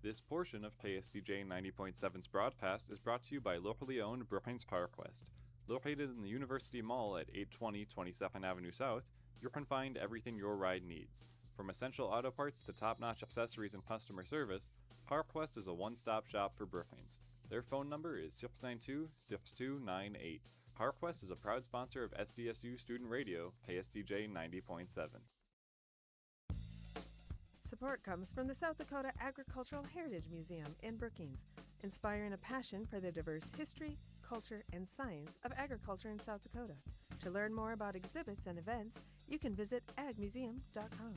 This portion of KSDJ 90.7's broadcast is brought to you by locally owned Brookings PowerQuest. Located in the University Mall at 820 22nd Avenue South, you can find everything your ride needs. From essential auto parts to top-notch accessories and customer service, PowerQuest is a one-stop shop for Brookings. Their phone number is 692-6298. PowerQuest is a proud sponsor of SDSU Student Radio, KSDJ 90.7. Support comes from the South Dakota Agricultural Heritage Museum in Brookings, inspiring a passion for the diverse history, culture, and science of agriculture in South Dakota. To learn more about exhibits and events, you can visit agmuseum.com.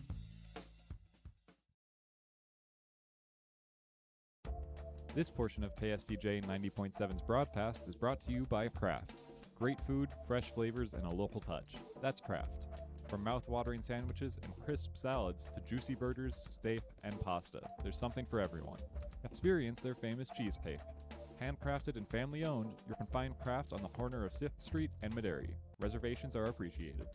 This portion of KSDJ 90.7's broadcast is brought to you by Kraft. Great food, fresh flavors, and a local touch. That's Kraft. From mouth-watering sandwiches and crisp salads to juicy burgers, steak, and pasta, there's something for everyone. Experience their famous cheesecake. Handcrafted and family-owned, you can find Kraft on the corner of 6th Street and Maderi. Reservations are appreciated.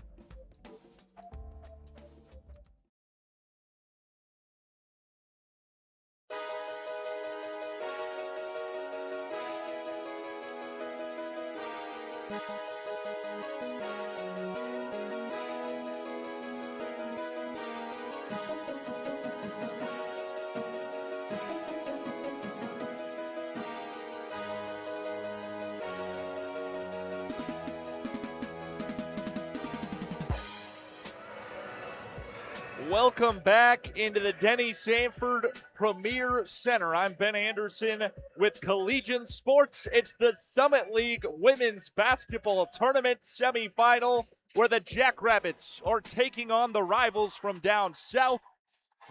Welcome back into the Denny Sanford Premier Center. I'm Ben Anderson with Collegiate Sports. It's the Summit League Women's Basketball Tournament semifinal where the Jackrabbits are taking on the rivals from down south,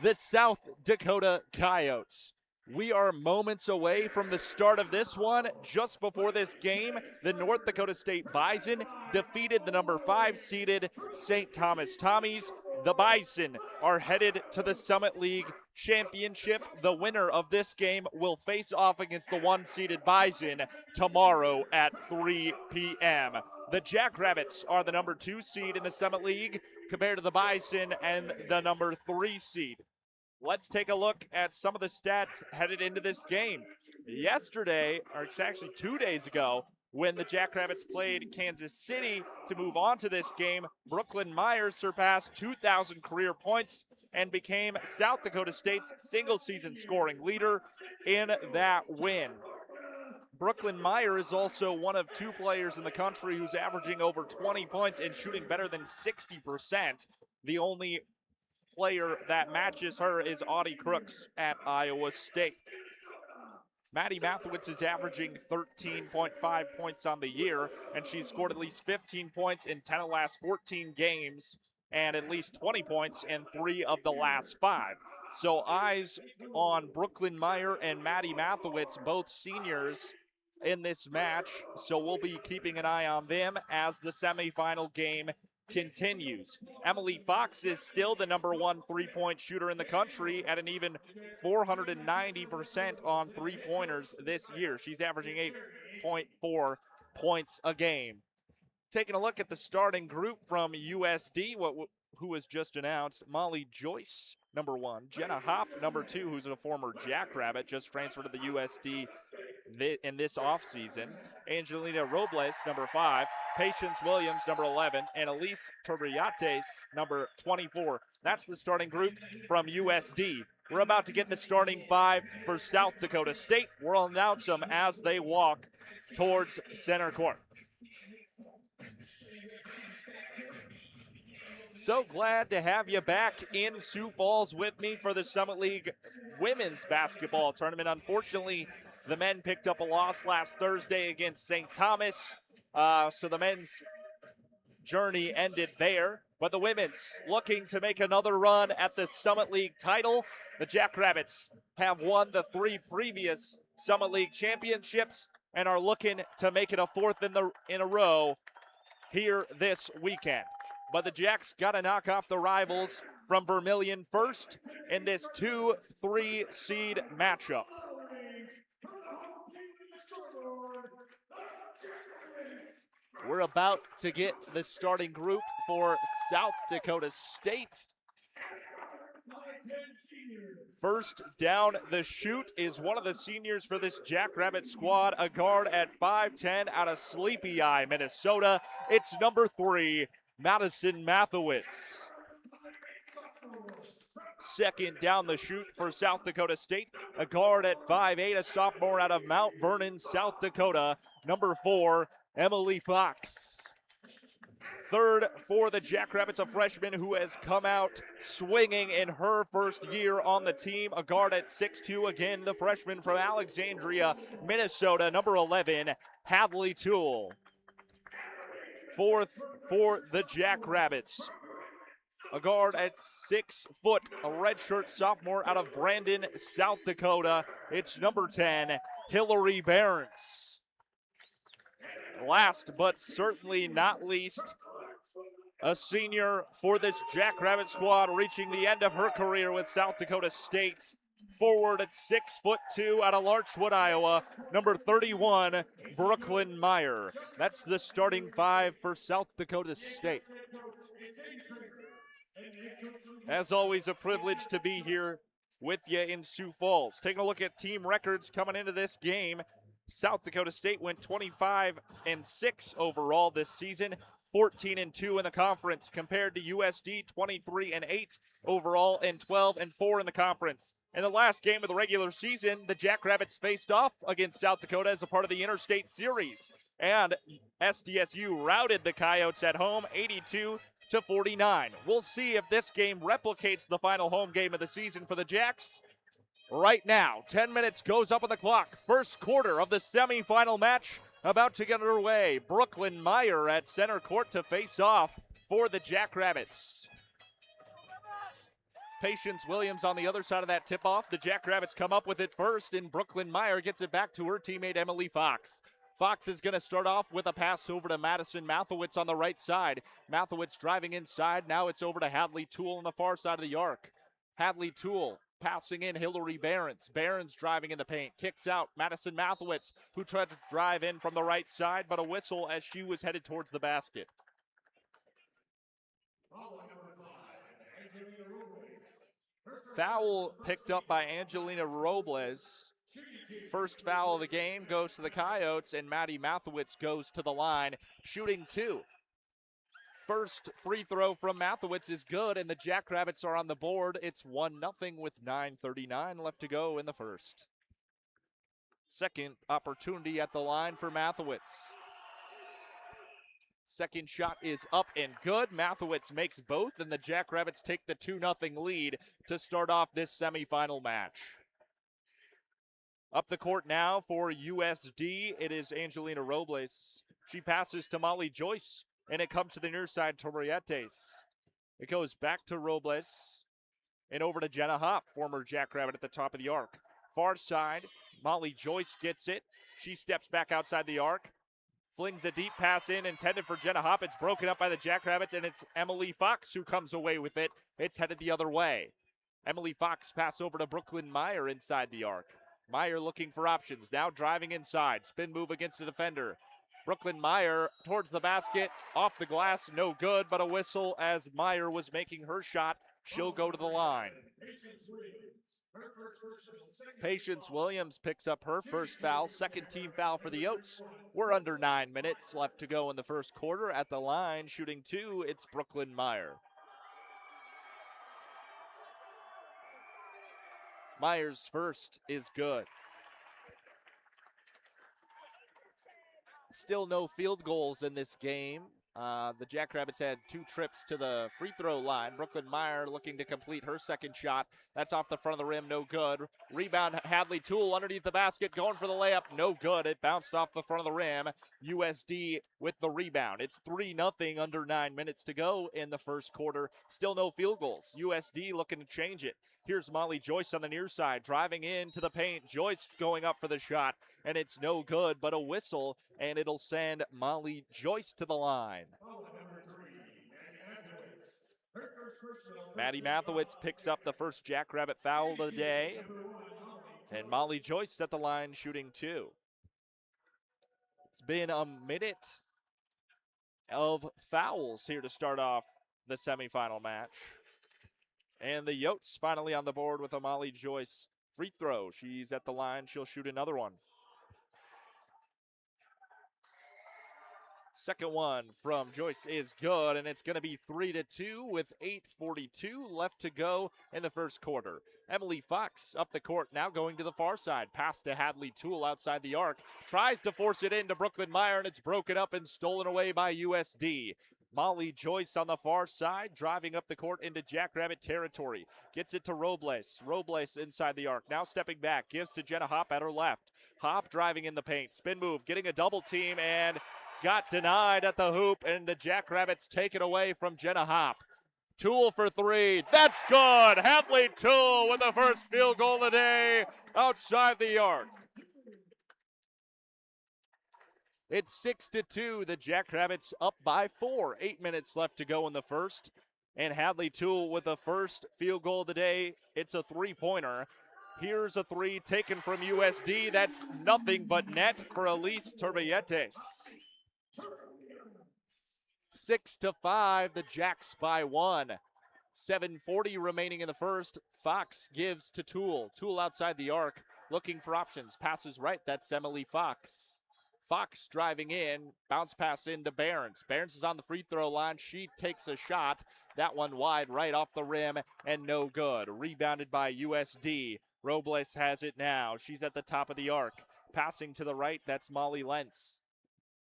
the South Dakota Coyotes. We are moments away from the start of this one. Just before this game, the North Dakota State Bison defeated the number 5 seeded St. Thomas Tommies. The Bison are headed to the Summit League Championship. The winner of this game will face off against the 1-seeded Bison tomorrow at 3 p.m. The Jackrabbits are the number 2 seed in the Summit League compared to the Bison and the number 3 seed. Let's take a look at some of the stats headed into this game. Yesterday, or it's actually 2 days ago, when the Jackrabbits played Kansas City to move on to this game, Brooklyn Myers surpassed 2,000 career points and became South Dakota State's single-season scoring leader in that win. Brooklyn Meyer is also one of 2 players in the country who's averaging over 20 points and shooting better than 60%. The only player that matches her is Audie Crooks at Iowa State. Maddie Mathewitz is averaging 13.5 points on the year, and she's scored at least 15 points in 10 of the last 14 games and at least 20 points in 3 of the last 5. So eyes on Brooklyn Meyer and Maddie Mathewitz, both seniors in this match. So we'll be keeping an eye on them as the semifinal game continues. Emily Fox is still the number 1 three-point shooter in the country at an even 490% on three-pointers this year. She's averaging 8.4 points a game. Taking a look at the starting group from USD, who was just announced: Molly Joyce, number 1. Jenna Hopp, number 2, who's a former Jackrabbit, just transferred to the USD in this offseason. Angelina Robles, number 5. Patience Williams, number 11. And Elise Torriates, number 24. That's the starting group from USD. We're about to get the starting 5 for South Dakota State. We'll announce them as they walk towards center court. So glad to have you back in Sioux Falls with me for the Summit League Women's Basketball Tournament. Unfortunately, the men picked up a loss last Thursday against St. Thomas, so the men's journey ended there. But the women's looking to make another run at the Summit League title. The Jackrabbits have won the 3 previous Summit League championships and are looking to make it a 4th in a row here this weekend. But the Jacks got to knock off the rivals from Vermilion first in this 2-3 seed matchup. We're about to get the starting group for South Dakota State. First down the chute is one of the seniors for this Jackrabbit squad, a guard at 5'10" out of Sleepy Eye, Minnesota. It's number 3, Madison Mathewitz. Second down the chute for South Dakota State, a guard at 5'8", a sophomore out of Mount Vernon, South Dakota, number 4, Emily Fox. Third for the Jackrabbits, a freshman who has come out swinging in her first year on the team, a guard at 6'2", again the freshman from Alexandria, Minnesota, number 11, Hadley Toole. Fourth for the Jackrabbits, a guard at 6 foot, a redshirt sophomore out of Brandon, South Dakota. It's number 10, Hillary Behrens. Last but certainly not least, a senior for this Jackrabbit squad, reaching the end of her career with South Dakota State. Forward at 6'2" out of Larchwood, Iowa, number 31, Brooklyn Meyer. That's the starting 5 for South Dakota State. As always, a privilege to be here with you in Sioux Falls. Taking a look at team records coming into this game. South Dakota State went 25-6 overall this season, 14-2 in the conference, compared to USD 23-8 overall and 12-4 in the conference. In the last game of the regular season, the Jackrabbits faced off against South Dakota as a part of the Interstate Series, and SDSU routed the Coyotes at home 82-49. We'll see if this game replicates the final home game of the season for the Jacks. Right now, 10 minutes goes up on the clock. First quarter of the semifinal match about to get underway. Brooklyn Meyer at center court to face off for the Jackrabbits. Patience Williams on the other side of that tip-off. The Jackrabbits come up with it first, and Brooklyn Meyer gets it back to her teammate Emily Fox. Fox is going to start off with a pass over to Madison Mathewitz on the right side. Mathewitz driving inside. Now it's over to Hadley Toole on the far side of the arc. Hadley Toole passing in Hillary Behrens. Behrens driving in the paint. Kicks out Madison Mathewitz, who tried to drive in from the right side, but a whistle as she was headed towards the basket. Foul picked up by Angelina Robles. First foul of the game goes to the Coyotes, and Maddie Mathewitz goes to the line, shooting 2. First free throw from Mathewitz is good, and the Jackrabbits are on the board. It's 1-0 with 9:39 left to go in the first. Second opportunity at the line for Mathewitz. Second shot is up and good. Mathewitz makes both, and the Jackrabbits take the 2-0 lead to start off this semifinal match. Up the court now for USD, it is Angelina Robles. She passes to Molly Joyce, and it comes to the near side to Rietes. It goes back to Robles and over to Jenna Hopp, former Jackrabbit at the top of the arc. Far side, Molly Joyce gets it. She steps back outside the arc, flings a deep pass in intended for Jenna Hopp. It's broken up by the Jackrabbits, and it's Emily Fox who comes away with it. It's headed the other way. Emily Fox pass over to Brooklyn Meyer inside the arc. Meyer looking for options, now driving inside. Spin move against the defender. Brooklyn Meyer towards the basket, off the glass, no good, but a whistle as Meyer was making her shot. She'll go to the line. Patience Williams picks up her first foul, second team foul for the Oats. We're under 9 minutes left to go in the first quarter. At the line, shooting 2, it's Brooklyn Meyer. Meyer's first is good. Still no field goals in this game. The Jackrabbits had 2 trips to the free throw line. Brooklyn Meyer looking to complete her second shot. That's off the front of the rim, no good. Rebound, Hadley Toole underneath the basket, going for the layup, no good. It bounced off the front of the rim. USD with the rebound. It's 3-0 under 9 minutes to go in the first quarter. Still no field goals. USD looking to change it. Here's Molly Joyce on the near side, driving into the paint. Joyce going up for the shot, and it's no good, but a whistle, and it'll send Molly Joyce to the line. Maddie Mathewitz picks up the first Jackrabbit foul of the day, and Molly Joyce at the line shooting 2. It's been a minute of fouls here to start off the semifinal match. And the Yotes finally on the board with a Molly Joyce free throw. She's at the line. She'll shoot another one. Second one from Joyce is good, and it's going to be 3-2 with 8:42 left to go in the first quarter. Emily Fox up the court, now going to the far side. Pass to Hadley Toole outside the arc. Tries to force it into Brooklyn Meyer, and it's broken up and stolen away by USD. Molly Joyce on the far side, driving up the court into Jackrabbit territory. Gets it to Robles. Robles inside the arc, now stepping back. Gives to Jenna Hopp at her left. Hopp driving in the paint. Spin move, getting a double team, and got denied at the hoop, and the Jackrabbits take it away from Jenna Hopp. Toole for three. That's good. Hadley Toole with the first field goal of the day outside the arc. It's 6-2. The Jackrabbits up by 4. 8 minutes left to go in the first. And Hadley Toole with the first field goal of the day. It's a three-pointer. Here's a three taken from USD. That's nothing but net for Elise Turbayetes. 6-5, the Jacks by 1. 7:40 remaining in the first. Fox gives to Toole. Toole outside the arc, looking for options. Passes right, that's Emily Fox. Fox driving in, bounce pass into Behrens. Behrens is on the free throw line. She takes a shot. That one wide right off the rim and no good. Rebounded by USD. Robles has it now. She's at the top of the arc. Passing to the right, that's Molly Lentz.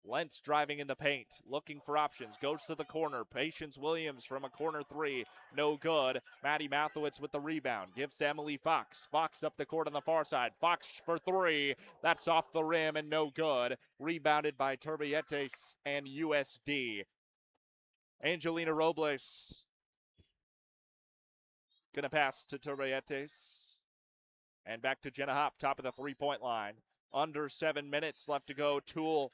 Lentz driving in the paint, looking for options, goes to the corner. Patience Williams from a corner three, no good. Maddie Mathowitz with the rebound, gives to Emily Fox. Fox up the court on the far side. Fox for three, that's off the rim and no good. Rebounded by Turbayetes and USD. Angelina Robles gonna pass to Turbayetes. And back to Jenna Hopp, top of the three-point line. Under 7 minutes left to go. Toole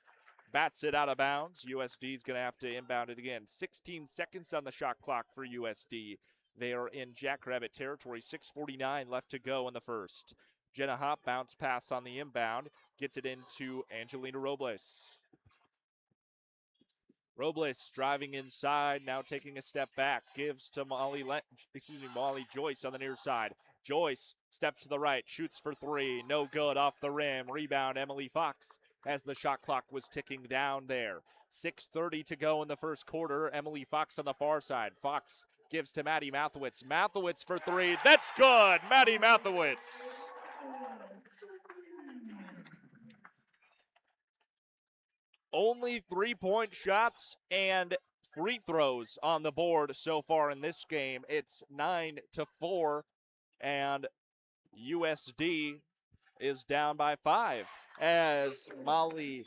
bats it out of bounds. USD is going to have to inbound it again. 16 seconds on the shot clock for USD. They are in Jackrabbit territory. 6:49 left to go in the first. Jenna Hopp bounce pass on the inbound. Gets it into Angelina Robles. Robles driving inside, now taking a step back. Gives to Molly Joyce on the near side. Joyce steps to the right, shoots for three. No good, off the rim. Rebound, Emily Fox, as the shot clock was ticking down there. 6:30 to go in the first quarter. Emily Fox on the far side. Fox gives to Maddie Mathowitz. Mathowitz for three. That's good. Maddie Mathowitz. Only 3-point shots and free throws on the board so far in this game. It's 9-4, and USD is down by 5 as Molly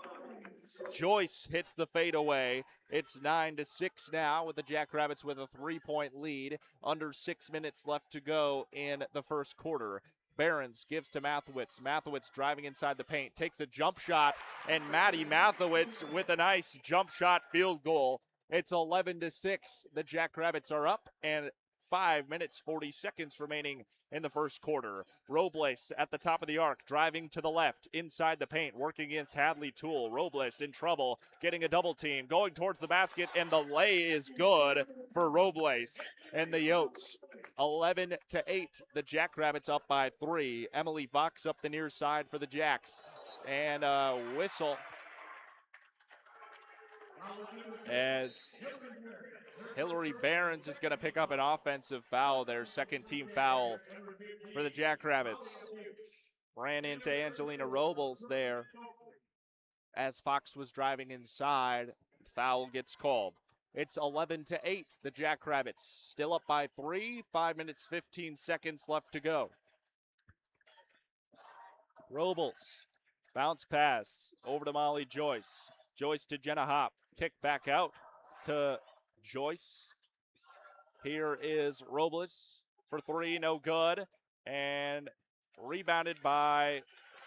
Joyce hits the fadeaway. It's 9-6 now with the Jackrabbits with a 3-point lead. Under 6 minutes left to go in the first quarter. Behrens gives to Mathowitz. Mathowitz driving inside the paint, takes a jump shot, and Maddie Mathowitz with a nice jump shot field goal. It's 11-6. The Jackrabbits are up, and 5 minutes, 40 seconds remaining in the first quarter. Robles at the top of the arc, driving to the left, inside the paint, working against Hadley Toole. Robles in trouble, getting a double team, going towards the basket, and the lay is good for Robles and the Yotes. 11-8, the Jackrabbits up by 3. Emily Fox up the near side for the Jacks. And a whistle as Hillary Behrens is going to pick up an offensive foul, their second team foul for the Jackrabbits. Ran into Angelina Robles there as Fox was driving inside. Foul gets called. It's 11-8. The Jackrabbits still up by 3. 5 minutes, 15 seconds left to go. Robles, bounce pass over to Molly Joyce. Joyce to Jenna Hopp. Kick back out to Joyce. Here is Robles for 3, no good. And rebounded by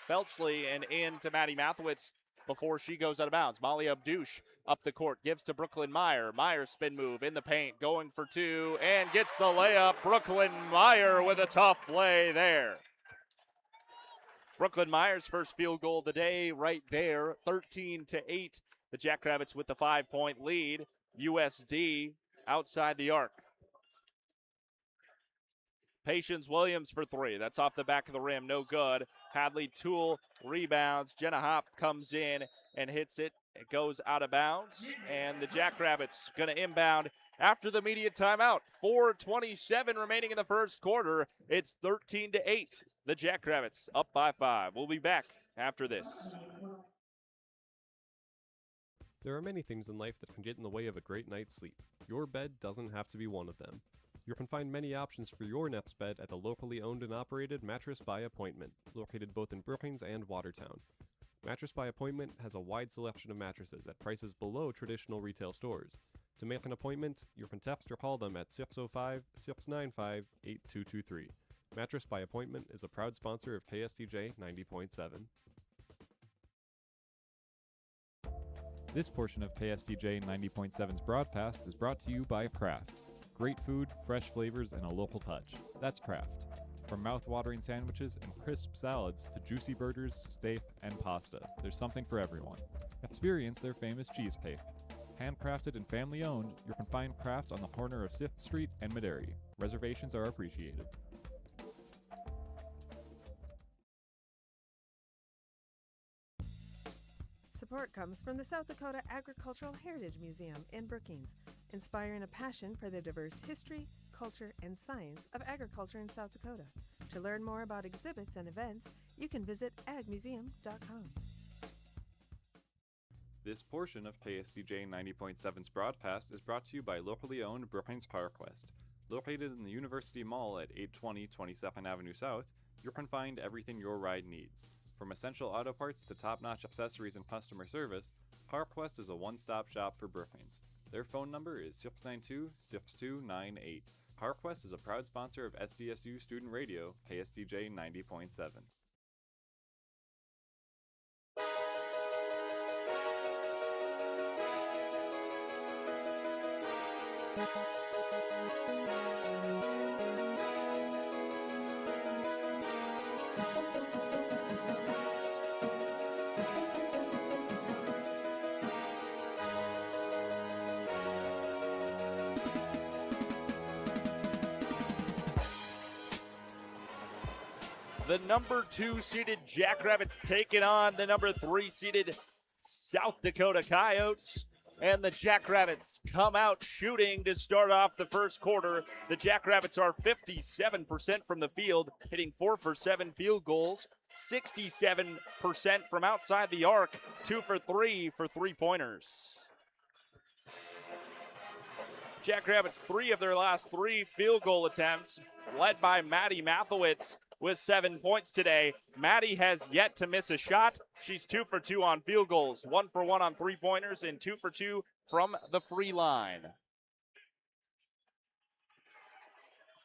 Felchley and in to Maddie Mathowitz before she goes out of bounds. Molly Abdouche up the court, gives to Brooklyn Meyer. Meyer spin move in the paint, going for 2, and gets the layup. Brooklyn Meyer with a tough play there. Brooklyn Meyer's first field goal of the day right there, 13-8. The Jackrabbits with the 5-point lead. USD outside the arc. Patience Williams for three. That's off the back of the rim. No good. Hadley Toole rebounds. Jenna Hopp comes in and hits it. It goes out of bounds. And the Jackrabbits going to inbound after the immediate timeout. 4:27 remaining in the first quarter. It's 13-8. The Jackrabbits up by 5. We'll be back after this. There are many things in life that can get in the way of a great night's sleep. Your bed doesn't have to be one of them. You can find many options for your nest bed at the locally owned and operated Mattress by Appointment, located both in Brookings and Watertown. Mattress by Appointment has a wide selection of mattresses at prices below traditional retail stores. To make an appointment, you can text or call them at 605-695-8223. Mattress by Appointment is a proud sponsor of KSDJ 90.7. This portion of KSDJ 90.7's broadcast is brought to you by Kraft. Great food, fresh flavors, and a local touch. That's Kraft. From mouth-watering sandwiches and crisp salads to juicy burgers, steak, and pasta, there's something for everyone. Experience their famous cheesecake. Handcrafted and family-owned, you can find Kraft on the corner of 6th Street and Maderi. Reservations are appreciated. Support comes from the South Dakota Agricultural Heritage Museum in Brookings, inspiring a passion for the diverse history, culture, and science of agriculture in South Dakota. To learn more about exhibits and events, you can visit agmuseum.com. This portion of KSDJ 90.7's broadcast is brought to you by locally owned Brookings CarQuest. Located in the University Mall at 820 22nd Avenue South, you can find everything your ride needs. From essential auto parts to top-notch accessories and customer service, CarQuest is a one-stop shop for Brookings. Their phone number is 692-6298. CarQuest is a proud sponsor of SDSU Student Radio, KSDJ 90.7. The number 2 seeded Jackrabbits taking on the number 3 seeded South Dakota Coyotes. And the Jackrabbits come out shooting to start off the first quarter. The Jackrabbits are 57% from the field, hitting 4 for 7 field goals, 67% from outside the arc, 2 for 3 for three-pointers. Jackrabbits 3 of their last 3 field goal attempts, led by Maddie Mathowitz with 7 points today. Maddie has yet to miss a shot. She's 2 for 2 on field goals, 1 for 1 on three-pointers, and 2 for 2 from the free line.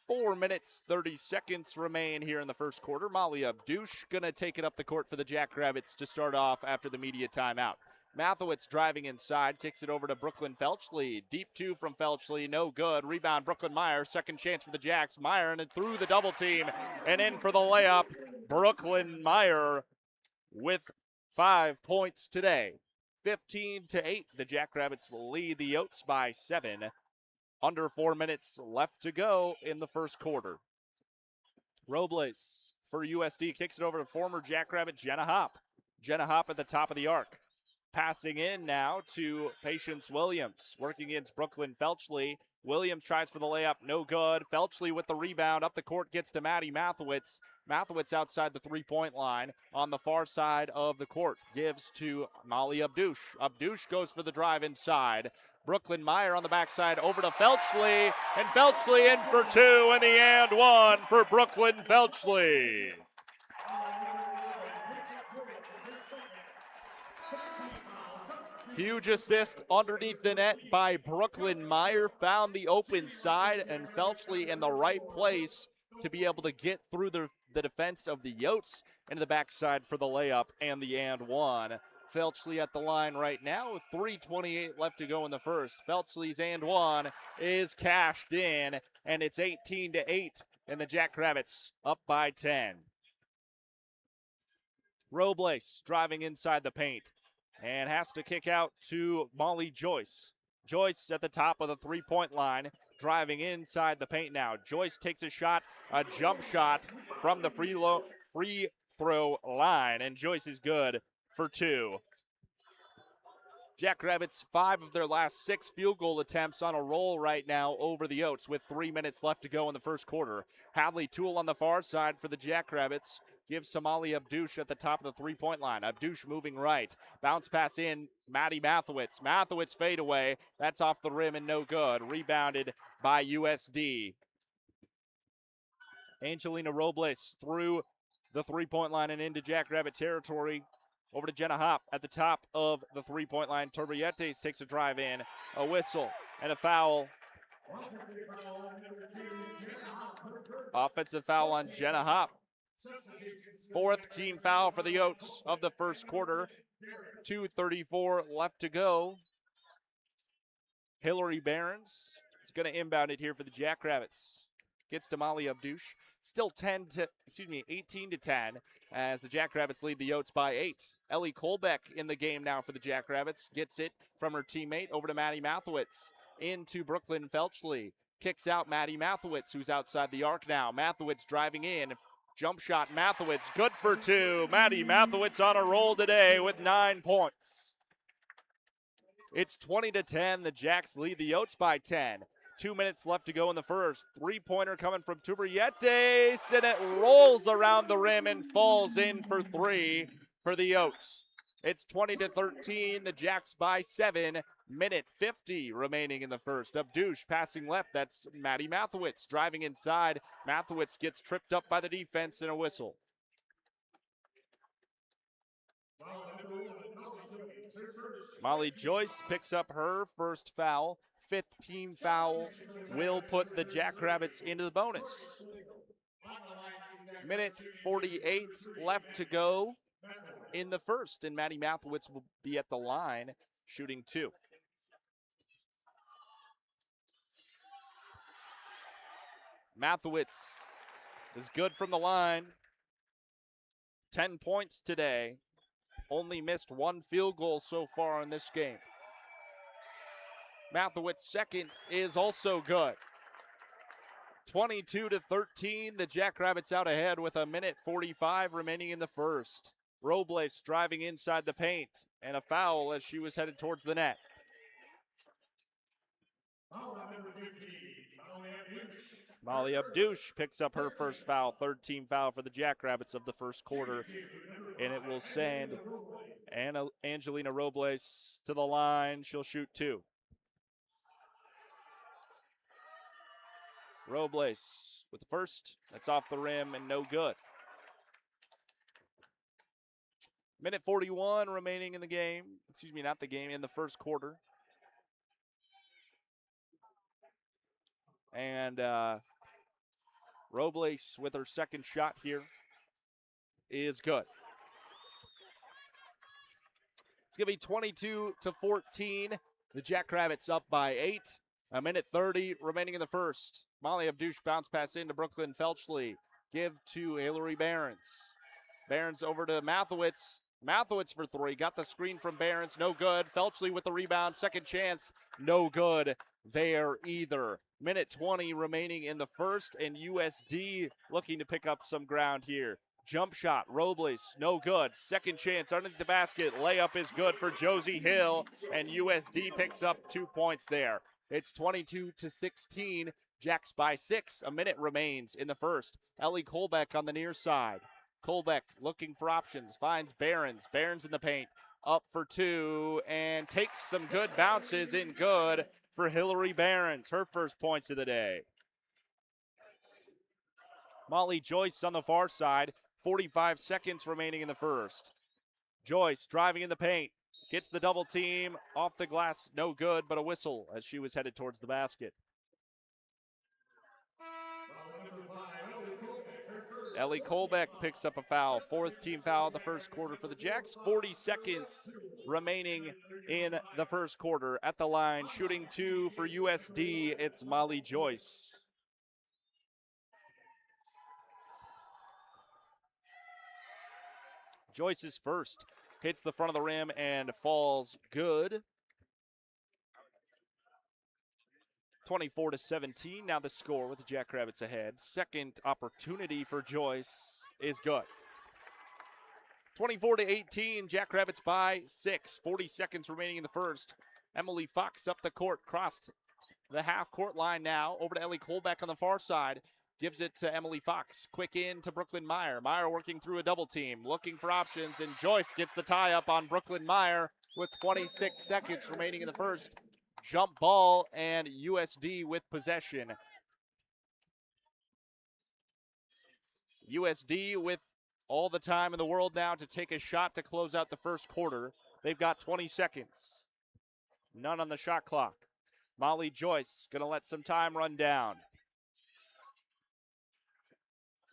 4 minutes, 30 seconds remain here in the first quarter. Molly Abdouche gonna take it up the court for the Jackrabbits to start off after the media timeout. Mathowitz driving inside, kicks it over to Brooklyn Felchley. Deep 2 from Felchley, no good. Rebound, Brooklyn Meyer, second chance for the Jacks. Meyer and through the double team and in for the layup. Brooklyn Meyer with 5 points today. 15-8, the Jackrabbits lead the Yotes by 7. Under 4 minutes left to go in the first quarter. Robles for USD kicks it over to former Jackrabbit Jenna Hopp. Jenna Hopp at the top of the arc. Passing in now to Patience Williams, working against Brooklyn Felchley. Williams tries for the layup, no good. Felchley with the rebound, up the court, gets to Maddie Mathowitz. Mathowitz outside the three-point line on the far side of the court. Gives to Molly Abdouche. Abdouche goes for the drive inside. Brooklyn Meyer on the backside over to Felchley, and Felchley in for 2 and the and 1 for Brooklyn Felchley. Huge assist underneath the net by Brooklyn Meyer. Found the open side, and Felchley in the right place to be able to get through the defense of the Yotes into the backside for the layup and the and 1. Felchley at the line right now with 3:28 left to go in the first. Felchley's and 1 is cashed in, and it's 18-8, and the Jackrabbits up by 10. Robles driving inside the paint and has to kick out to Molly Joyce. Joyce at the top of the three-point line, driving inside the paint now. Joyce takes a shot, a jump shot from the free throw line, and Joyce is good for 2. Jackrabbits, 5 of their last 6 field goal attempts on a roll right now over the Oats with 3 minutes left to go in the first quarter. Hadley Toole on the far side for the Jackrabbits. Gives to Molly Abdouche at the top of the three-point line. Abdouche moving right. Bounce pass in, Maddie Mathowitz. Mathowitz fade away. That's off the rim and no good. Rebounded by USD. Angelina Robles through the three-point line and into Jackrabbit territory. Over to Jenna Hopp at the top of the three-point line. Turbiates takes a drive in, a whistle, and a foul. Offensive foul on Jenna Hopp. 4th team foul for the Oats of the first quarter. 2:34 left to go. Hillary Behrens is going to inbound it here for the Jackrabbits. Gets to Molly Abdouche. Still 18 to 10 as the Jackrabbits lead the Oats by 8. Ellie Kolbeck in the game now for the Jackrabbits. Gets it from her teammate over to Maddie Mathowitz. Into Brooklyn Felchley. Kicks out Maddie Mathowitz, who's outside the arc now. Mathowitz driving in. Jump shot, Mathowitz, good for 2. Maddie Mathowitz on a roll today with 9 points. It's 20 to 10. The Jacks lead the Oats by 10. 2 minutes left to go in the first. Three-pointer coming from Turbiates, and it rolls around the rim and falls in for 3 for the Oats. It's 20 to 13. The Jacks by 7. Minute 50 remaining in the first. Abdouche passing left. That's Maddie Mathowitz driving inside. Mathowitz gets tripped up by the defense and a whistle. Molly Joyce picks up her first foul. 5th team foul will put the Jackrabbits into the bonus. Minute 48 left to go in the first, and Maddie Mathowitz will be at the line shooting 2. Mathowitz is good from the line. 10 points today. Only missed 1 field goal so far in this game. Mathowitz's second is also good. 22 to 13. The Jackrabbits out ahead with a minute 45 remaining in the first. Robles driving inside the paint, and a foul as she was headed towards the net. Molly Abdouche picks up her first foul, 3rd team foul for the Jackrabbits of the first quarter, and it will send Angelina Robles to the line. She'll shoot 2. Robles with the first. That's off the rim and no good. Minute 41 remaining in the game. Excuse me, not the game, in the first quarter. And Robles with her second shot here is good. It's going to be 22 to 14. The Jackrabbits up by 8. A minute 30 remaining in the first. Molly Abdouche bounce pass into Brooklyn Felchley. Give to Hillary Behrens. Behrens over to Mathowitz. Mathowitz for 3. Got the screen from Behrens. No good. Felchley with the rebound. Second chance. No good there either. Minute 20 remaining in the first, and USD looking to pick up some ground here. Jump shot, Robles, no good. Second chance underneath the basket. Layup is good for Josie Hill, and USD picks up 2 points there. It's 22 to 16. Jacks by 6. A minute remains in the first. Ellie Kolbeck on the near side. Kolbeck looking for options. Finds Behrens. Behrens in the paint. Up for 2 and takes some good bounces in good for Hillary Behrens. Her first points of the day. Molly Joyce on the far side. 45 seconds remaining in the first. Joyce driving in the paint. Gets the double team off the glass. No good, but a whistle as she was headed towards the basket. Ellie Kolbeck picks up a foul. 4th team foul of the first quarter for the Jacks. 40 seconds remaining in the first quarter. At the line, shooting 2 for USD, it's Molly Joyce. Joyce's first hits the front of the rim and falls good. 24-17, now the score with the Jackrabbits ahead. Second opportunity for Joyce is good. 24-18, Jackrabbits by 6. 40 seconds remaining in the first. Emily Fox up the court, crossed the half-court line now. Over to Ellie Colbeck on the far side. Gives it to Emily Fox. Quick in to Brooklyn Meyer. Meyer working through a double team, looking for options, and Joyce gets the tie-up on Brooklyn Meyer with 26 seconds remaining in the first. Jump ball, and USD with possession. USD with all the time in the world now to take a shot to close out the first quarter. They've got 20 seconds. None on the shot clock. Molly Joyce going to let some time run down.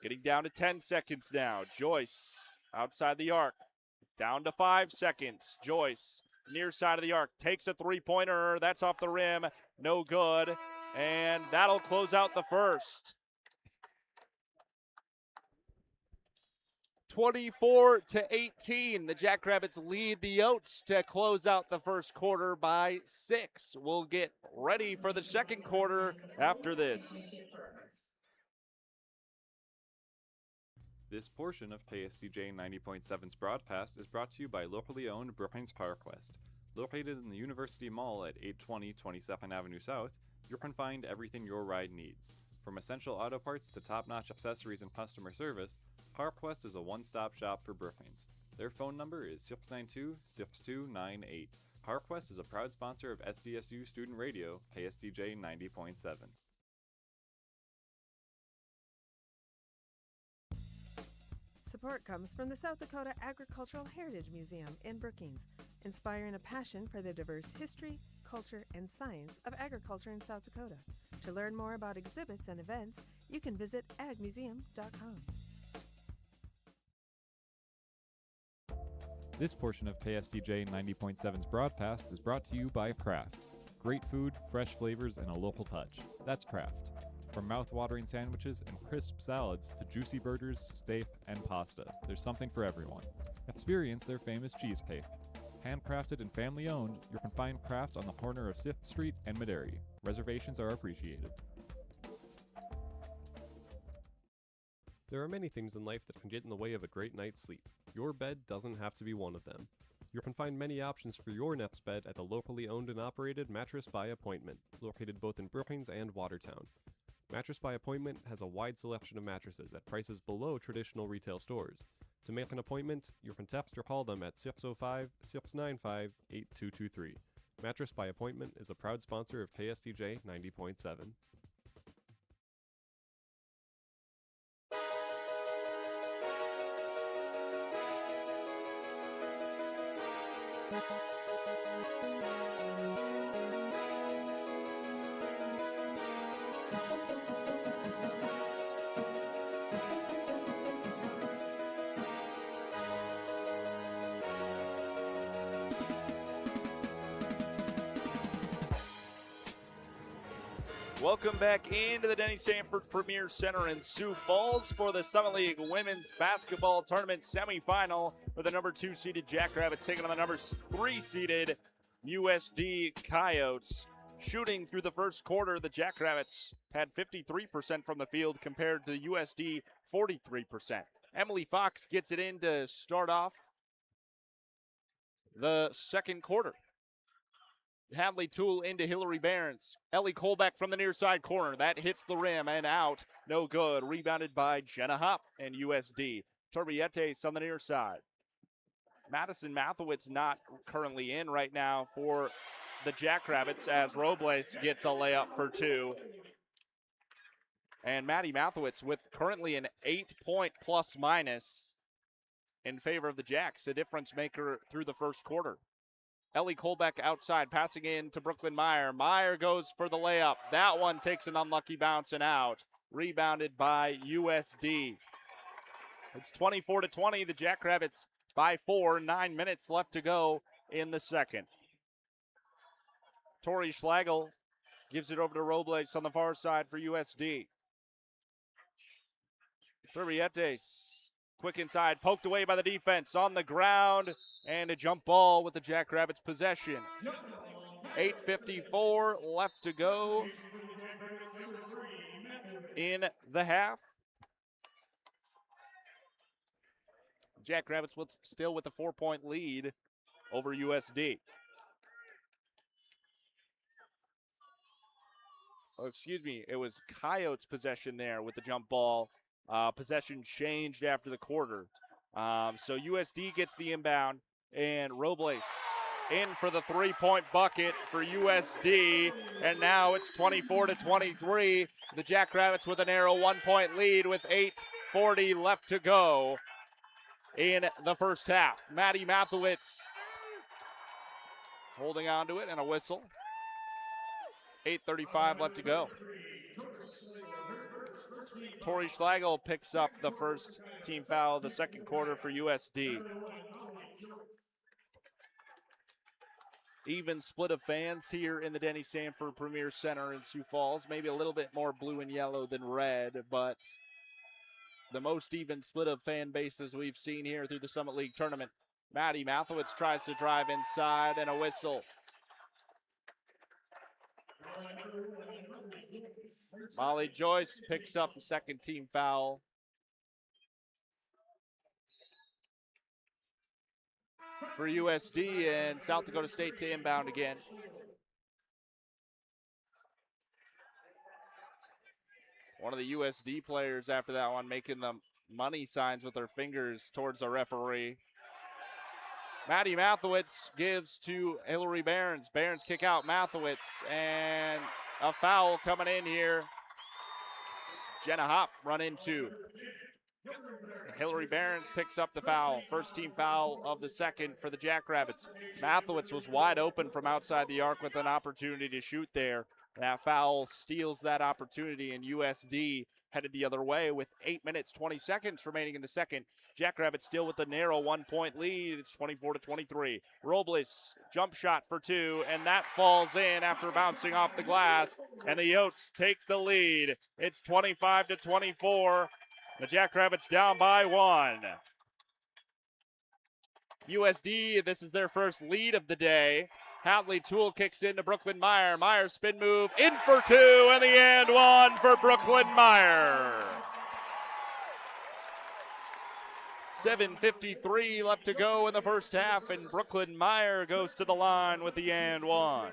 Getting down to 10 seconds now. Joyce outside the arc. Down to 5 seconds. Joyce near side of the arc takes a three-pointer. That's off the rim. No good. And that'll close out the first. 24-18. The Jackrabbits lead the Oats to close out the first quarter by 6. We'll get ready for the second quarter after this. This portion of KSDJ 90.7's broadcast is brought to you by locally owned Brookings PowerQuest. Located in the University Mall at 820 22nd Avenue South, you can find everything your ride needs. From essential auto parts to top-notch accessories and customer service, PowerQuest is a one-stop shop for Brookings. Their phone number is 692-6298. PowerQuest is a proud sponsor of SDSU Student Radio, KSDJ 90.7. Support comes from the South Dakota Agricultural Heritage Museum in Brookings, inspiring a passion for the diverse history, culture, and science of agriculture in South Dakota. To learn more about exhibits and events, you can visit agmuseum.com. This portion of KSDJ 90.7's broadcast is brought to you by Kraft. Great food, fresh flavors, and a local touch. That's Kraft. From mouth-watering sandwiches and crisp salads to juicy burgers, steak, and pasta, there's something for everyone. Experience their famous cheesecake. Handcrafted and family-owned, you can find Kraft on the corner of 6th Street and Maderi. Reservations are appreciated. There are many things in life that can get in the way of a great night's sleep. Your bed doesn't have to be one of them. You can find many options for your nest bed at the locally owned and operated Mattress by Appointment, located both in Brookings and Watertown. Mattress by Appointment has a wide selection of mattresses at prices below traditional retail stores. To make an appointment, you can text or call them at 605-695-8223. Mattress by Appointment is a proud sponsor of KSDJ 90.7. Welcome back into the Denny Sanford Premier Center in Sioux Falls for the Summit League Women's Basketball Tournament semifinal, with the number 2 seeded Jackrabbits taking on the number 3 seeded USD Coyotes. Shooting through the first quarter, the Jackrabbits had 53% from the field compared to USD 43%. Emily Fox gets it in to start off the second quarter. Hadley Toole into Hillary Barnes. Ellie Colbeck from the near side corner. That hits the rim and out. No good. Rebounded by Jenna Hupp and USD. Turbietes on the near side. Madison Mathowitz not currently in right now for the Jackrabbits as Robles gets a layup for 2. And Maddie Mathowitz with currently an 8-point plus minus in favor of the Jacks, a difference maker through the first quarter. Ellie Colbeck outside, passing in to Brooklyn Meyer. Meyer goes for the layup. That one takes an unlucky bounce and out. Rebounded by USD. It's 24-20. The Jackrabbits by 4. 9 minutes left to go in the second. Tori Schlagel gives it over to Robles on the far side for USD. Turbietes. Quick inside, poked away by the defense, on the ground, and a jump ball with the Jackrabbits possession. 8:54 left to go in the half. Jackrabbits still with a 4-point lead over USD. Oh, excuse me, it was Coyotes' possession there with the jump ball. Possession changed after the quarter. So USD gets the inbound, and Robles in for the 3-point bucket for USD, and now it's 24-23. The Jackrabbits with a narrow 1-point lead with 8:40 left to go in the first half. Maddie Mathewitz holding on to it, and a whistle. 8:35 left to go. Tori Schlegel picks up the first team foul of the second quarter for USD. Even split of fans here in the Denny Sanford Premier Center in Sioux Falls. Maybe a little bit more blue and yellow than red, but the most even split of fan bases we've seen here through the Summit League tournament. Maddie Mathewitz tries to drive inside, and a whistle. Molly Joyce picks up the second team foul. For USD, and South Dakota State to inbound again. One of the USD players after that one making the money signs with their fingers towards the referee. Maddie Mathewitz gives to Hillary Barnes. Barnes kick out Mathewitz, and a foul coming in here. Jenna Hopp run into. Hillary Barnes picks up the foul. First team foul of the second for the Jackrabbits. Mathewitz was wide open from outside the arc with an opportunity to shoot there. That foul steals that opportunity, and USD headed the other way with 8 minutes, 20 seconds remaining in the second. Jackrabbits still with a narrow 1-point lead. It's 24-23. Robles, jump shot for two, and that falls in after bouncing off the glass, and the Yotes take the lead. It's 25-24. The Jackrabbits down by 1. USD, this is their first lead of the day. Hadley Toole kicks into Brooklyn Meyer. Meyer spin move in for two, and the and one for Brooklyn Meyer. 7:53 left to go in the first half, and Brooklyn Meyer goes to the line with the and one.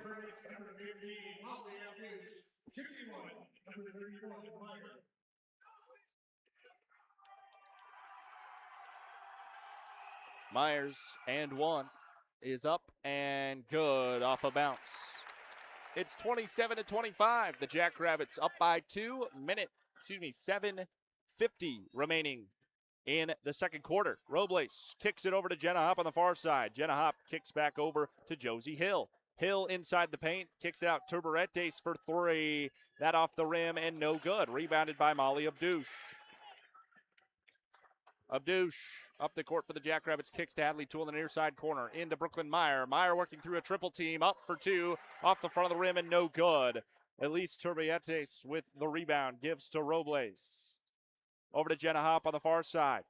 Myers and one is up and good off a bounce. It's 27-25. The Jackrabbits up by 7:50 remaining in the second quarter. Robles kicks it over to Jenna Hopp on the far side. Jenna Hopp kicks back over to Josie Hill. Hill inside the paint, kicks out Turberetes for three. That off the rim and no good. Rebounded by Molly Abdouche. Abdouche up the court for the Jackrabbits, kicks to Hadley Toole in the near side corner, into Brooklyn Meyer. Meyer working through a triple team, up for two, off the front of the rim and no good. Elise Turberetes with the rebound, gives to Robles. Over to Jenna Hopp on the far side.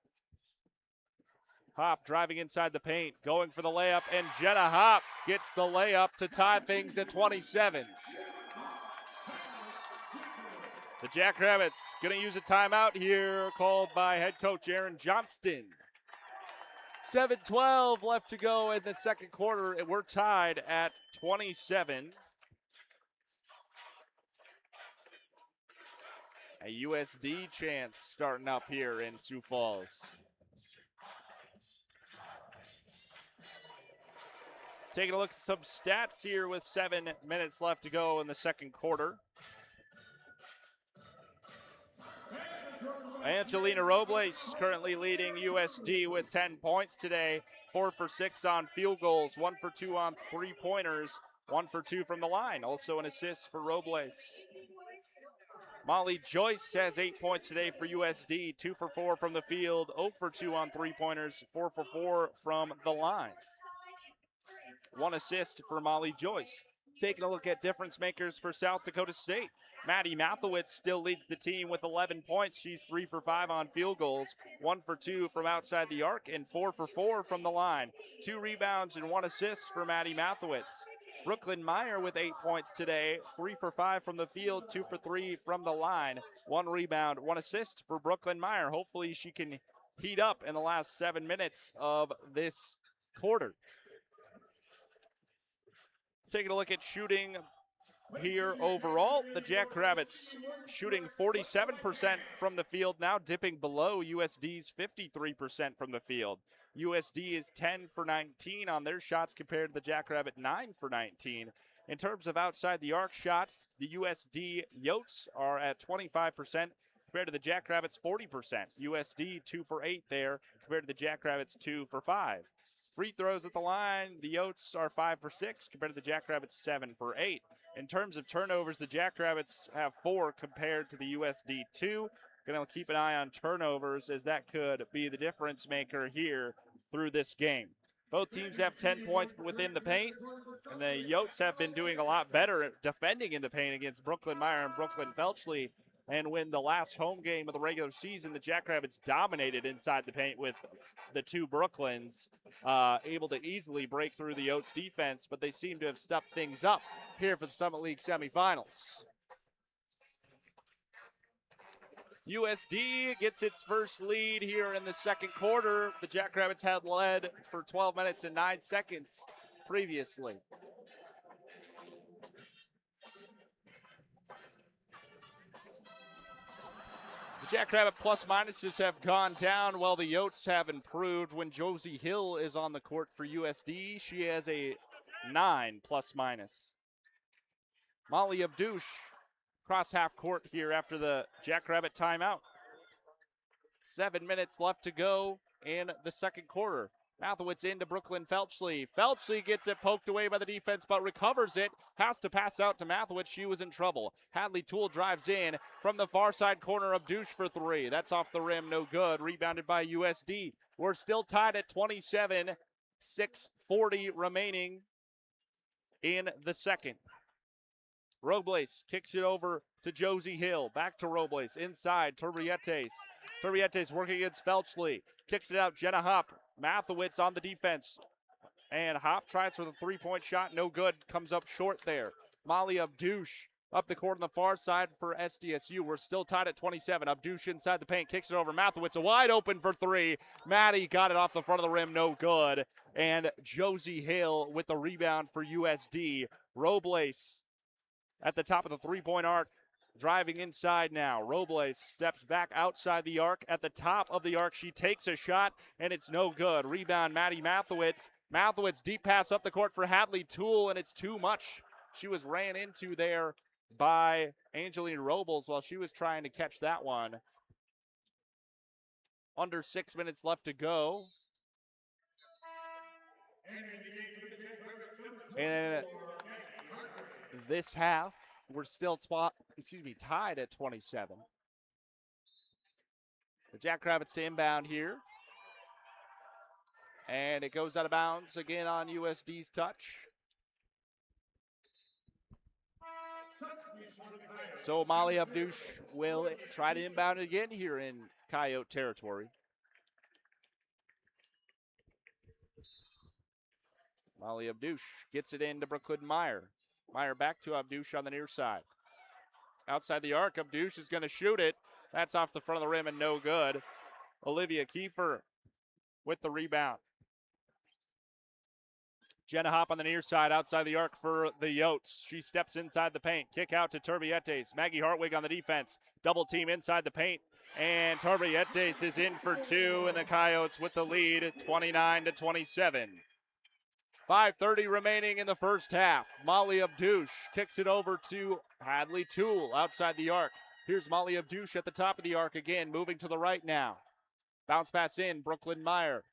Hopp driving inside the paint, going for the layup, and Jenna Hopp gets the layup to tie things at 27. The Jackrabbits going to use a timeout here called by head coach Aaron Johnston. 7:12 left to go in the second quarter, and we're tied at 27. A USD chance starting up here in Sioux Falls. Taking a look at some stats here with 7 minutes left to go in the second quarter. Angelina Robles currently leading USD with 10 points today. 4 for 6 on field goals, 1 for 2 on three-pointers, 1 for 2 from the line. Also an assist for Robles. Molly Joyce has 8 points today for USD, 2 for 4 from the field, 0 for 2 on three-pointers, 4 for 4 from the line. 1 assist for Molly Joyce. Taking a look at difference makers for South Dakota State. Maddie Mathewitz still leads the team with 11 points. She's 3 for 5 on field goals, 1 for 2 from outside the arc, and 4 for 4 from the line. 2 rebounds and 1 assist for Maddie Mathewitz. Brooklyn Meyer with 8 points today, 3 for 5 from the field, 2 for 3 from the line. 1 rebound, 1 assist for Brooklyn Meyer. Hopefully she can heat up in the last 7 minutes of this quarter. Taking a look at shooting here overall, the Jackrabbits shooting 47% from the field now, dipping below USD's 53% from the field. USD is 10 for 19 on their shots compared to the Jackrabbit 9 for 19. In terms of outside the arc shots, the USD Yotes are at 25% compared to the Jackrabbits 40%. USD 2 for 8 there compared to the Jackrabbits 2 for 5. Free throws at the line, the Yotes are 5 for 6 compared to the Jackrabbits 7 for 8. In terms of turnovers, the Jackrabbits have 4 compared to the USD 2. Going to keep an eye on turnovers as that could be the difference maker here through this game. Both teams have 10 points within the paint, and the Yotes have been doing a lot better at defending in the paint against Brooklyn Meyer and Brooklyn Felchley. And when the last home game of the regular season, the Jackrabbits dominated inside the paint with the two Brooklyns, able to easily break through the Yotes defense, but they seem to have stepped things up here for the Summit League semifinals. USD gets its first lead here in the second quarter. The Jackrabbits had led for 12 minutes and 9 seconds previously. The Jackrabbit plus minuses have gone down while the Yotes have improved. When Josie Hill is on the court for USD, she has a 9 plus minus. Molly Abdouche cross half court here after the Jackrabbit timeout. 7 minutes left to go in the second quarter. Mathewitz into Brooklyn Felchley. Felchley gets it poked away by the defense, but recovers it. Has to pass out to Mathewitz. She was in trouble. Hadley Toole drives in from the far side corner of Douche for 3. That's off the rim, no good. Rebounded by USD. We're still tied at 27. 6:40 remaining in the second. Robles kicks it over to Josie Hill. Back to Robles. Inside, Turrietes. Turrietes working against Felchley. Kicks it out, Jenna Hop. Mathewitz on the defense. And Hop tries for the three-point shot. No good. Comes up short there. Molly Abdouche up the court on the far side for SDSU. We're still tied at 27. Abdouche inside the paint. Kicks it over. Mathewitz a wide open for 3. Maddie got it off the front of the rim. No good. And Josie Hill with the rebound for USD. Robles at the top of the three-point arc. Driving inside now. Robles steps back outside the arc. At the top of the arc, she takes a shot, and it's no good. Rebound, Maddie Mathewitz. Mathewitz, deep pass up the court for Hadley Toole, and it's too much. She was ran into there by Angeline Robles while she was trying to catch that one. Under 6 minutes left to go. And this half, we're still tied at 27. The Jackrabbits to inbound here. And it goes out of bounds again on USD's touch. So Molly Abdouche will try to inbound again here in Coyote territory. Molly Abdouche gets it into Brooklyn Meyer. Meyer back to Abdouche on the near side. Outside the arc, Abdouche is going to shoot it. That's off the front of the rim and no good. Olivia Kiefer with the rebound. Jenna Hop on the near side, outside the arc for the Yotes. She steps inside the paint. Kick out to Turbietes. Maggie Hartwig on the defense. Double team inside the paint. And Turbietes is in for 2, and the Coyotes with the lead, 29-27. 5:30 remaining in the first half. Molly Abdouche kicks it over to Hadley Toole outside the arc. Here's Molly Abdouche at the top of the arc again, moving to the right now. Bounce pass in, Brooklyn Meyer.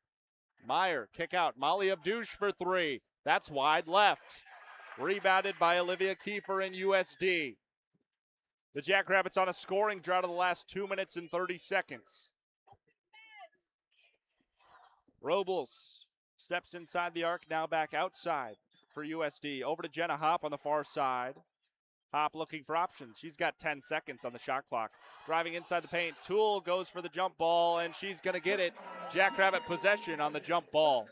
Meyer, kick out. Molly Abdouche for 3. That's wide left. Rebounded by Olivia Kiefer in USD. The Jackrabbits on a scoring drought of the last 2 minutes and 30 seconds. Robles steps inside the arc, now back outside for USD. Over to Jenna Hop on the far side. Hop looking for options. She's got 10 seconds on the shot clock. Driving inside the paint. Toole goes for the jump ball, and she's going to get it. Jackrabbit possession on the jump ball.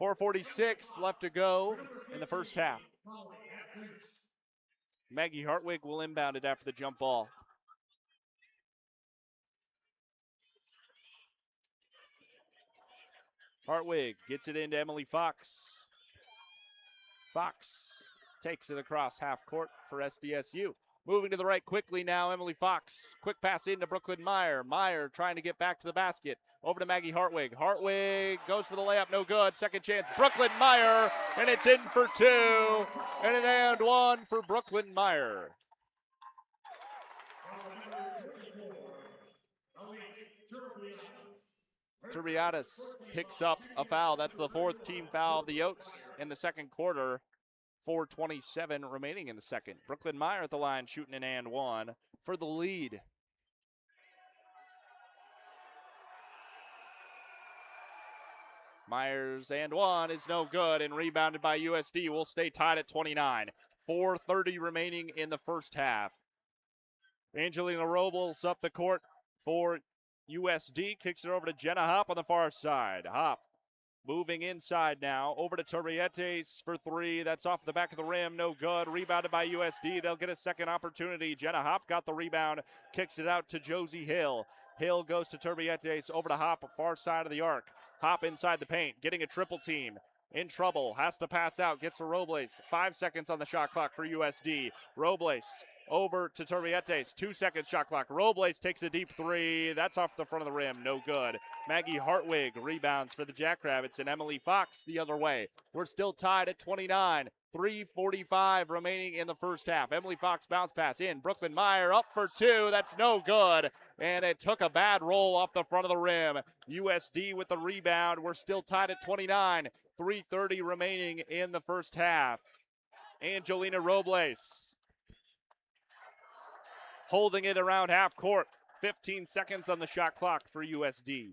4:46 left to go in the first half. Maggie Hartwig will inbound it after the jump ball. Hartwig gets it into Emily Fox. Fox takes it across half court for SDSU. Moving to the right quickly now, Emily Fox. Quick pass into Brooklyn Meyer. Meyer trying to get back to the basket. Over to Maggie Hartwig. Hartwig goes for the layup, no good. Second chance, Brooklyn Meyer, and it's in for two. And an and one for Brooklyn Meyer. Turbiatis picks up a foul. That's the fourth team foul of the Yotes in the second quarter. 4:27 remaining in the second. Brooklyn Meyer at the line shooting an and one for the lead. Myers and one is no good and rebounded by USD. We'll stay tied at 29. 4:30 remaining in the first half. Angelina Robles up the court for USD. Kicks it over to Jenna Hop on the far side. Hop moving inside now. Over to Turrietes for three. That's off the back of the rim. No good. Rebounded by USD. They'll get a second opportunity. Jenna Hop got the rebound. Kicks it out to Josie Hill. Hill goes to Turrietes. Over to Hop, far side of the arc. Hop inside the paint. Getting a triple team. In trouble. Has to pass out. Gets to Robles. 5 seconds on the shot clock for USD. Robles over to Turrietes. 2 second shot clock. Robles takes a deep three. That's off the front of the rim. No good. Maggie Hartwig rebounds for the Jackrabbits, and Emily Fox the other way. We're still tied at 29. 3:45 remaining in the first half. Emily Fox bounce pass in. Brooklyn Meyer up for two. That's no good. And it took a bad roll off the front of the rim. USD with the rebound. We're still tied at 29. 3:30 remaining in the first half. Angelina Robles holding it around half court. 15 seconds on the shot clock for USD.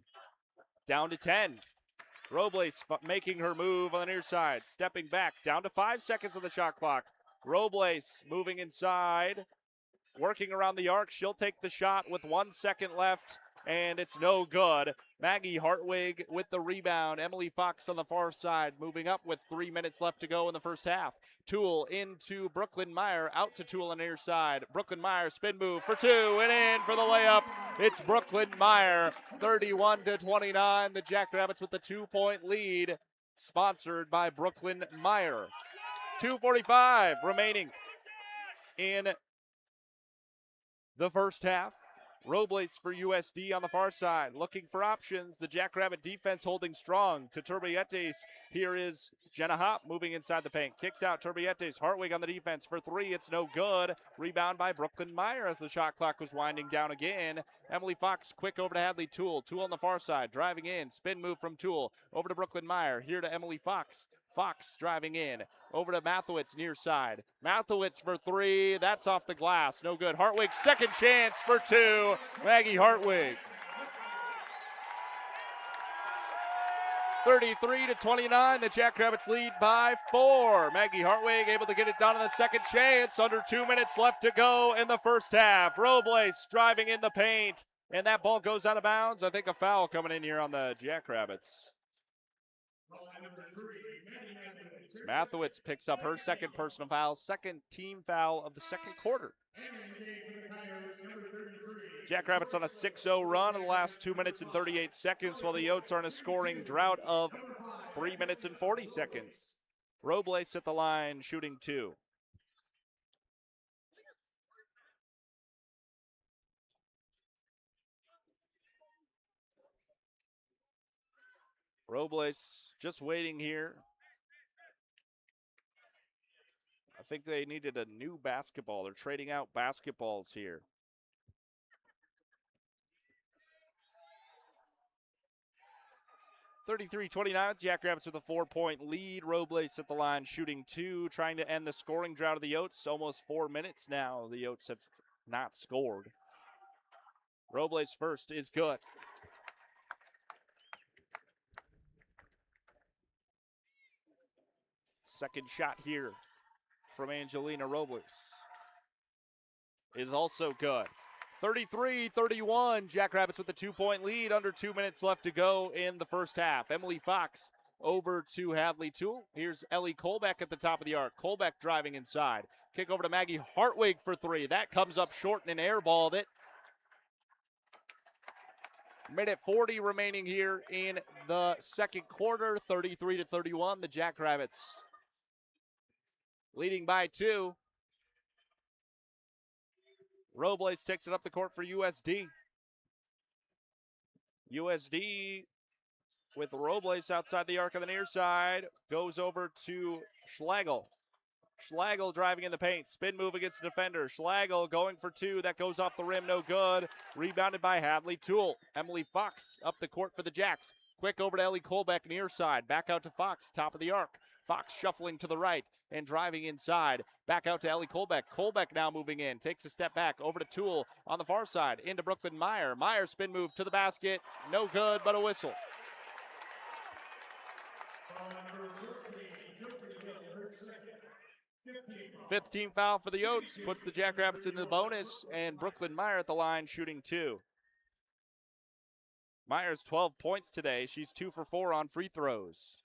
Down to 10. Robles making her move on the near side. Stepping back. Down to 5 seconds on the shot clock. Robles moving inside. Working around the arc. She'll take the shot with 1 second left. And it's no good. Maggie Hartwig with the rebound. Emily Fox on the far side, moving up with 3 minutes left to go in the first half. Toole into Brooklyn Meyer, out to Toole on the near side. Brooklyn Meyer spin move for two and in for the layup. It's Brooklyn Meyer, 31-29. The Jackrabbits with the 2-point lead, sponsored by Brooklyn Meyer. 2:45 remaining in the first half. Robles for USD on the far side, looking for options. The Jackrabbit defense holding strong to Turrietes. Here is Jenna Hop moving inside the paint. Kicks out Turrietes. Hartwig on the defense for three. It's no good. Rebound by Brooklyn Meyer as the shot clock was winding down again. Emily Fox quick over to Hadley Toole. Toole on the far side, driving in. Spin move from Toole. Over to Brooklyn Meyer. Here to Emily Fox. Fox driving in. Over to Mathewitz near side. Mathewitz for three. That's off the glass. No good. Hartwig second chance for two. Maggie Hartwig. 33-29. The Jackrabbits lead by 4. Maggie Hartwig able to get it done on the second chance. Under 2 minutes left to go in the first half. Robles driving in the paint. And that ball goes out of bounds. I think a foul coming in here on the Jackrabbits. Mathewitz picks up her second personal foul, second team foul of the second quarter. Jackrabbits on a 6-0 run in the last 2 minutes and 38 seconds, while the Yotes are in a scoring drought of 3 minutes and 40 seconds. Robles at the line, shooting two. Robles just waiting here. I think they needed a new basketball. They're trading out basketballs here. (33-29). Jackrabbits with a 4-point lead. Robles at the line shooting two, trying to end the scoring drought of the Yotes. Almost 4 minutes now. The Yotes have not scored. Robles first is good. Second shot here from Angelina Robles is also good. 33-31, Jackrabbits with a 2-point lead, under 2 minutes left to go in the first half. Emily Fox over to Hadley Toole. Here's Ellie Colbeck at the top of the arc. Colbeck driving inside. Kick over to Maggie Hartwig for three. That comes up short and an airballed it. Minute 40 remaining here in the second quarter, 33-31. The Jackrabbits leading by 2. Robles takes it up the court for USD. USD with Robles outside the arc on the near side. Goes over to Schlagel. Schlagel driving in the paint. Spin move against the defender. Schlagel going for 2. That goes off the rim. No good. Rebounded by Hadley Toole. Emily Fox up the court for the Jacks. Quick over to Ellie Colbeck near side. Back out to Fox. Top of the arc. Fox shuffling to the right and driving inside. Back out to Ellie Colbeck. Colbeck now moving in. Takes a step back over to Toole on the far side. Into Brooklyn Meyer. Meyer spin move to the basket. No good, but a whistle. 5th team foul for the Oats. Puts the Jackrabbits in the bonus. And Brooklyn Meyer at the line shooting 2. Meyer's 12 points today. She's 2 for 4 on free throws.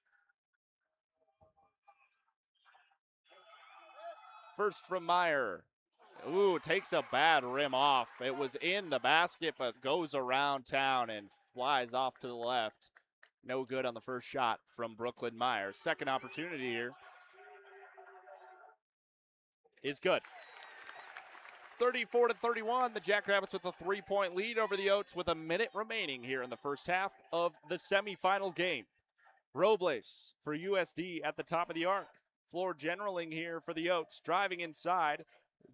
First from Meyer. Ooh, takes a bad rim off. It was in the basket, but goes around town and flies off to the left. No good on the first shot from Brooklyn Meyer. Second opportunity here is good. It's 34-31. The Jackrabbits with a 3-point lead over the Oats with a minute remaining here in the first half of the semifinal game. Robles for USD at the top of the arc. Floor generaling here for the Oats. Driving inside.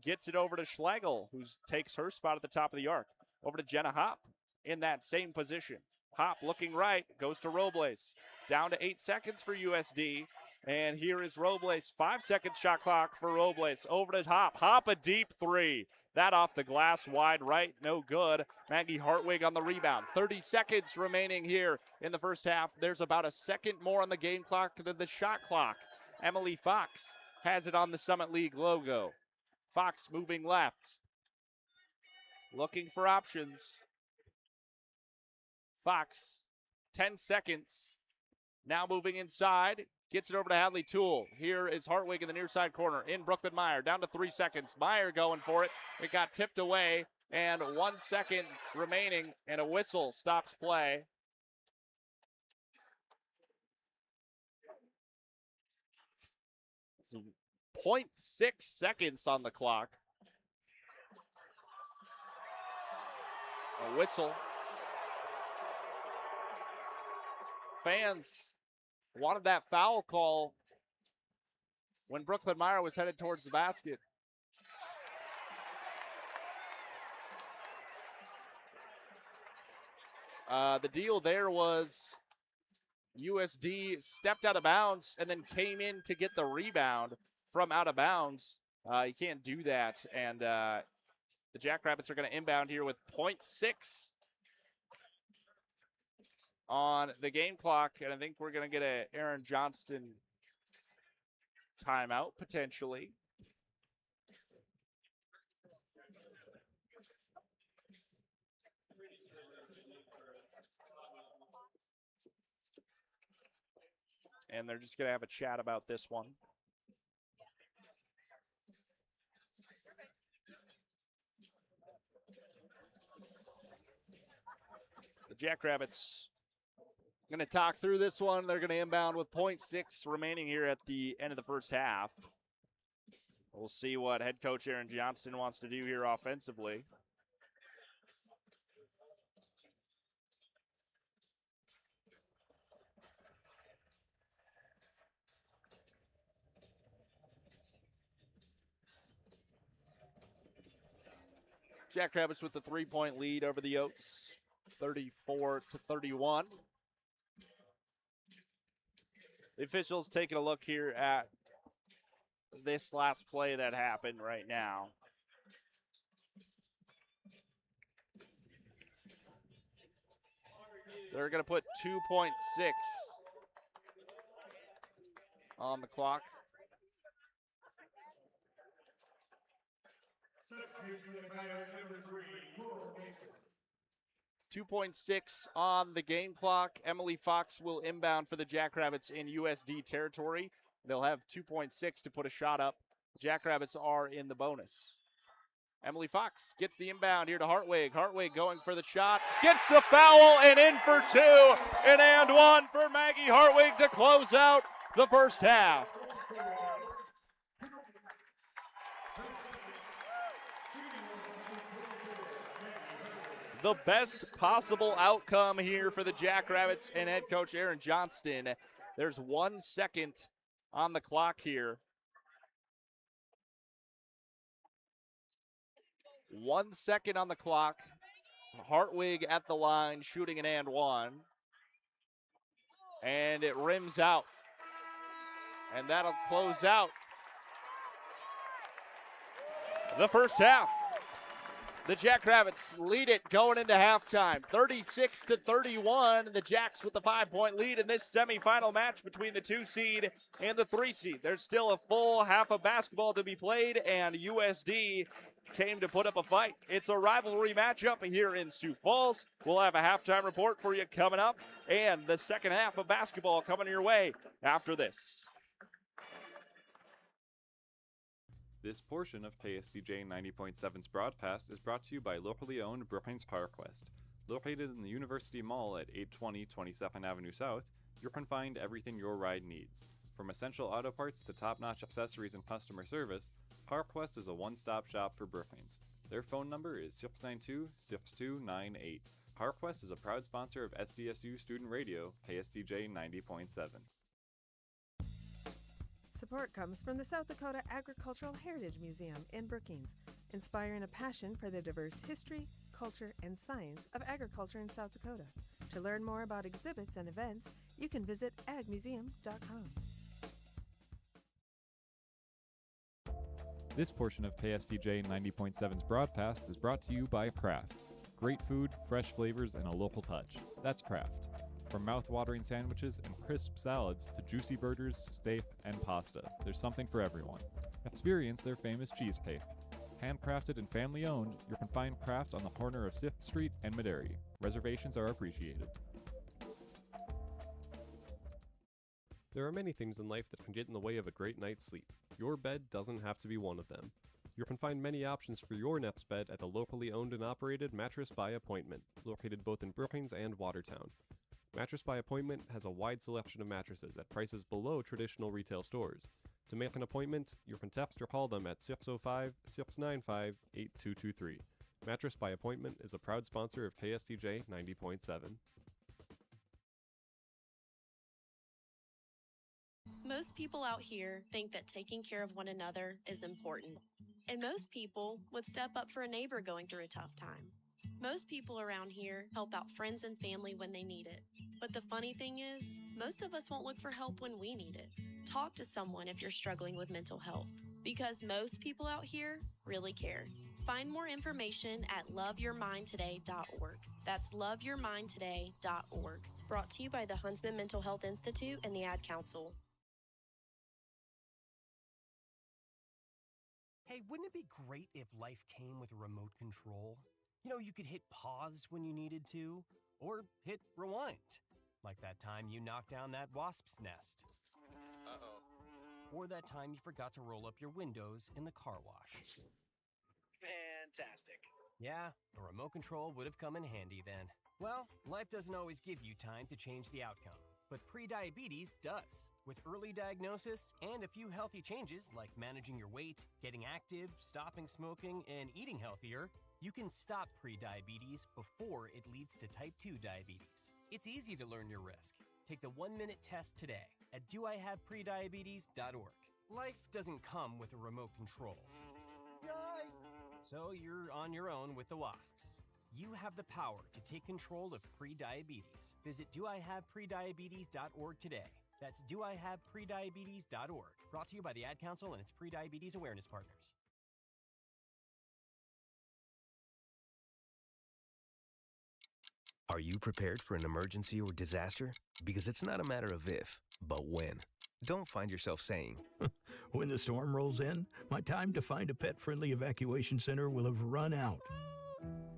Gets it over to Schlagel, who takes her spot at the top of the arc. Over to Jenna Hopp in that same position. Hopp looking right, goes to Robles. Down to 8 seconds for USD. And here is Robles. 5-second shot clock for Robles. Over to Hopp. Hopp a deep 3. That off the glass wide right. No good. Maggie Hartwig on the rebound. 30 seconds remaining here in the first half. There's about a second more on the game clock than the shot clock. Emily Fox has it on the Summit League logo. Fox moving left. Looking for options. Fox, 10 seconds. Now moving inside. Gets it over to Hadley Toole. Here is Hartwig in the near side corner. In Brooklyn Meyer. Down to 3 seconds. Meyer going for it. It got tipped away. And 1 second remaining. And a whistle stops play. So 0.6 seconds on the clock. A whistle. Fans wanted that foul call when Brooklyn Meyer was headed towards the basket. The deal there was USD stepped out of bounds and then came in to get the rebound from out of bounds. You can't do that, and the Jackrabbits are going to inbound here with 0.6 on the game clock, and I think we're going to get a Aaron Johnston timeout potentially. And they're just going to have a chat about this one. The Jackrabbits going to talk through this one. They're going to inbound with 0.6 remaining here at the end of the first half. We'll see what head coach Aaron Johnston wants to do here offensively. Jackrabbits with the 3-point lead over the Oats, 34-31. The officials taking a look here at this last play that happened right now. They're going to put 2.6 on the clock. .6 on the game clock. Emily Fox will inbound for the Jackrabbits in USD territory. They'll have 2.6 to put a shot up. Jackrabbits are in the bonus. Emily Fox gets the inbound here to Hartwig. Hartwig going for the shot. Gets the foul and in for two. And one for Maggie Hartwig to close out the first half. The best possible outcome here for the Jackrabbits and head coach Aaron Johnston. There's 1 second on the clock here. 1 second on the clock. Hartwig at the line, shooting an and one. And it rims out. And that'll close out the first half. The Jackrabbits lead it going into halftime, 36-31. The Jacks with the 5-point lead in this semifinal match between the 2 seed and the 3 seed. There's still a full half of basketball to be played, and USD came to put up a fight. It's a rivalry matchup here in Sioux Falls. We'll have a halftime report for you coming up, and the second half of basketball coming your way after this. This portion of KSDJ 90.7's broadcast is brought to you by locally owned Brookings PowerQuest. Located in the University Mall at 820 22nd Avenue South, you can find everything your ride needs. From essential auto parts to top-notch accessories and customer service, PowerQuest is a one-stop shop for Brookings. Their phone number is 692-6298. PowerQuest is a proud sponsor of SDSU Student Radio, KSDJ 90.7. Support comes from the South Dakota Agricultural Heritage Museum in Brookings, inspiring a passion for the diverse history, culture, and science of agriculture in South Dakota. To learn more about exhibits and events, you can visit agmuseum.com. This portion of KSDJ 90.7's broadcast is brought to you by Kraft. Great food, fresh flavors, and a local touch. That's Kraft. From mouth-watering sandwiches and crisp salads to juicy burgers, steak, and pasta, there's something for everyone. Experience their famous cheesecake. Handcrafted and family-owned, you can find Kraft on the corner of 6th Street and Maderi. Reservations are appreciated. There are many things in life that can get in the way of a great night's sleep. Your bed doesn't have to be one of them. You can find many options for your nest bed at the locally owned and operated Mattress by Appointment, located both in Brookings and Watertown. Mattress by Appointment has a wide selection of mattresses at prices below traditional retail stores. To make an appointment, you can text or call them at 605-695-8223. Mattress by Appointment is a proud sponsor of KSDJ 90.7. Most people out here think that taking care of one another is important. And most people would step up for a neighbor going through a tough time. Most people around here help out friends and family when they need it. But the funny thing is, most of us won't look for help when we need it. Talk to someone if you're struggling with mental health, because most people out here really care. Find more information at loveyourmindtoday.org. That's loveyourmindtoday.org. Brought to you by the Huntsman Mental Health Institute and the Ad Council. Hey, wouldn't it be great if life came with a remote control? You know, you could hit pause when you needed to, or hit rewind. Like that time you knocked down that wasp's nest. Uh-oh. Or that time you forgot to roll up your windows in the car wash. Fantastic. Yeah, a remote control would have come in handy then. Well, life doesn't always give you time to change the outcome, but prediabetes does. With early diagnosis and a few healthy changes like managing your weight, getting active, stopping smoking, and eating healthier, you can stop prediabetes before it leads to type 2 diabetes. It's easy to learn your risk. Take the 1-minute test today at doihaveprediabetes.org. Life doesn't come with a remote control. Yikes! So you're on your own with the wasps. You have the power to take control of prediabetes. Visit doihaveprediabetes.org today. That's doihaveprediabetes.org. Brought to you by the Ad Council and its prediabetes awareness partners. Are you prepared for an emergency or disaster? Because it's not a matter of if, but when. Don't find yourself saying, When the storm rolls in, my time to find a pet-friendly evacuation center will have run out.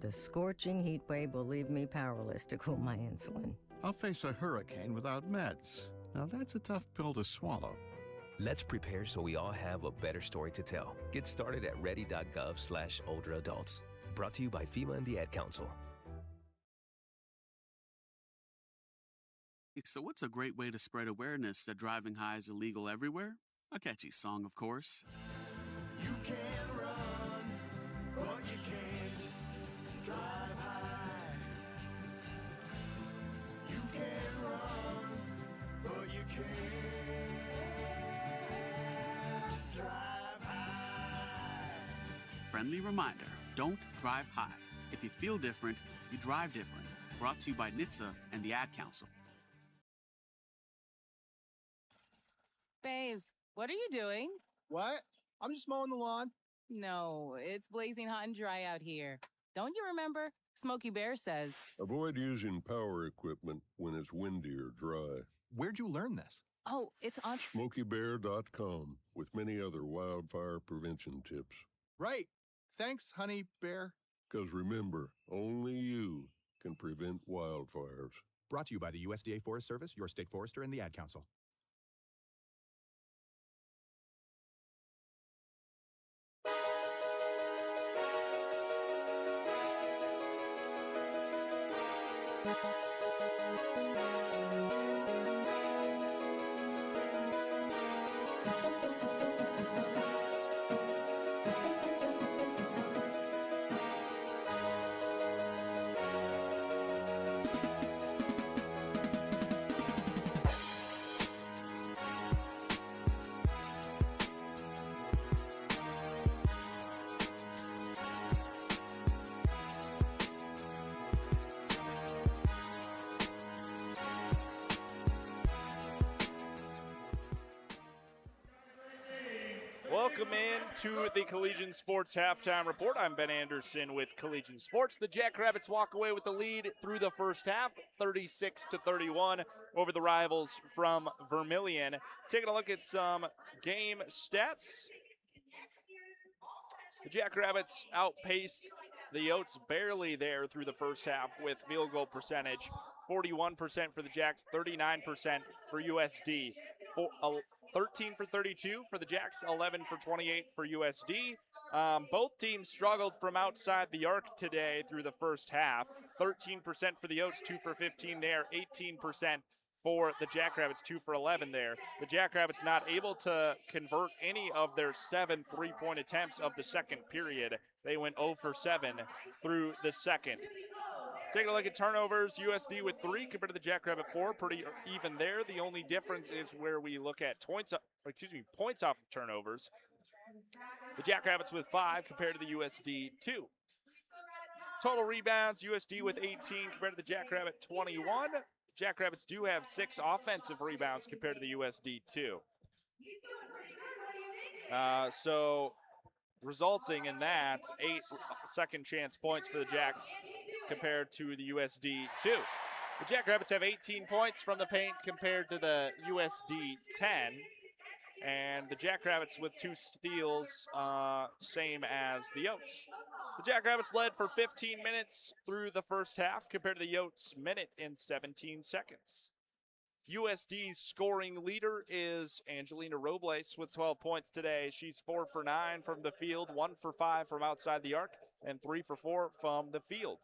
The scorching heat wave will leave me powerless to cool my insulin. I'll face a hurricane without meds. Now that's a tough pill to swallow. let's prepare so we all have a better story to tell. Get started at ready.gov/older adults. Brought to you by FEMA and the Ad Council. So what's a great way to spread awareness that driving high is illegal everywhere? A catchy song, of course. You can run, but you can't drive high. You can run, but you can't drive high. Friendly reminder, don't drive high. If you feel different, you drive different. Brought to you by NHTSA and the Ad Council. Babes, what are you doing? What? I'm just mowing the lawn. No, it's blazing hot and dry out here. Don't you remember? Smokey Bear says. Avoid using power equipment when it's windy or dry. Where'd you learn this? Oh, it's on SmokeyBear.com with many other wildfire prevention tips. Right. Thanks, honey bear. Because remember, only you can prevent wildfires. Brought to you by the USDA Forest Service, your state forester, and the Ad Council. Welcome in to the Collegiate Sports Halftime Report. I'm Ben Anderson with Collegiate Sports. The Jackrabbits walk away with the lead through the first half, 36-31 over the rivals from Vermilion. Taking a look at some game stats. The Jackrabbits outpaced the Oats barely there through the first half with field goal percentage. 41% for the Jacks, 39% for USD. 13 for 32 for the Jacks, 11 for 28 for USD. Both teams struggled from outside the arc today through the first half. 13% for the Oats, 2 for 15 there, 18% for the Jackrabbits, 2 for 11 there. The Jackrabbits not able to convert any of their 7 three-point attempts of the second period. They went 0 for 7 through the second. Taking a look at turnovers, USD with 3 compared to the Jackrabbit 4, pretty even there. The only difference is where we look at points off of turnovers. The Jackrabbits with 5 compared to the USD 2. Total rebounds, USD with 18 compared to the Jackrabbit 21. Jackrabbits do have 6 offensive rebounds compared to the USD 2. So resulting in that, 8 second chance points for the Jacks compared to the USD 2. The Jackrabbits have 18 points from the paint compared to the USD 10. And the Jackrabbits with 2 steals, same as the Oats. The Jackrabbits led for 15 minutes through the first half compared to the Oats minute and 17 seconds. USD's scoring leader is Angelina Robles with 12 points today. She's 4 for 9 from the field, 1 for 5 from outside the arc, and 3 for 4 from the field.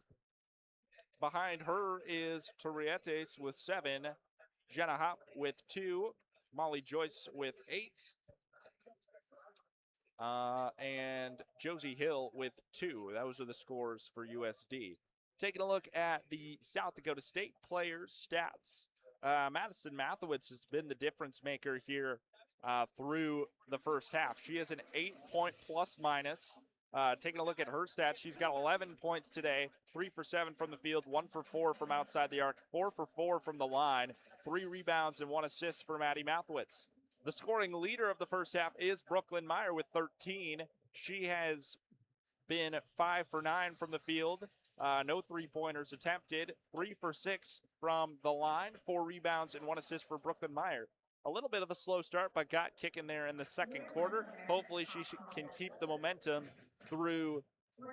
Behind her is Torrietes with 7, Jenna Hopp with 2, Molly Joyce with 8, and Josie Hill with 2. Those are the scores for USD. Taking a look at the South Dakota State players' stats. Madison Mathewitz has been the difference maker here through the first half. She has an 8-point plus minus. Taking a look at her stats, she's got 11 points today, 3 for 7 from the field, 1 for 4 from outside the arc, 4 for 4 from the line, 3 rebounds and 1 assist for Maddie Mathewitz. The scoring leader of the first half is Brooklyn Meyer with 13. She has been 5 for 9 from the field, no three-pointers attempted, 3 for 6 from the line, 4 rebounds and 1 assist for Brooklyn Meyer. a little bit of a slow start, but got kicking there in the second quarter. Hopefully she can keep the momentum through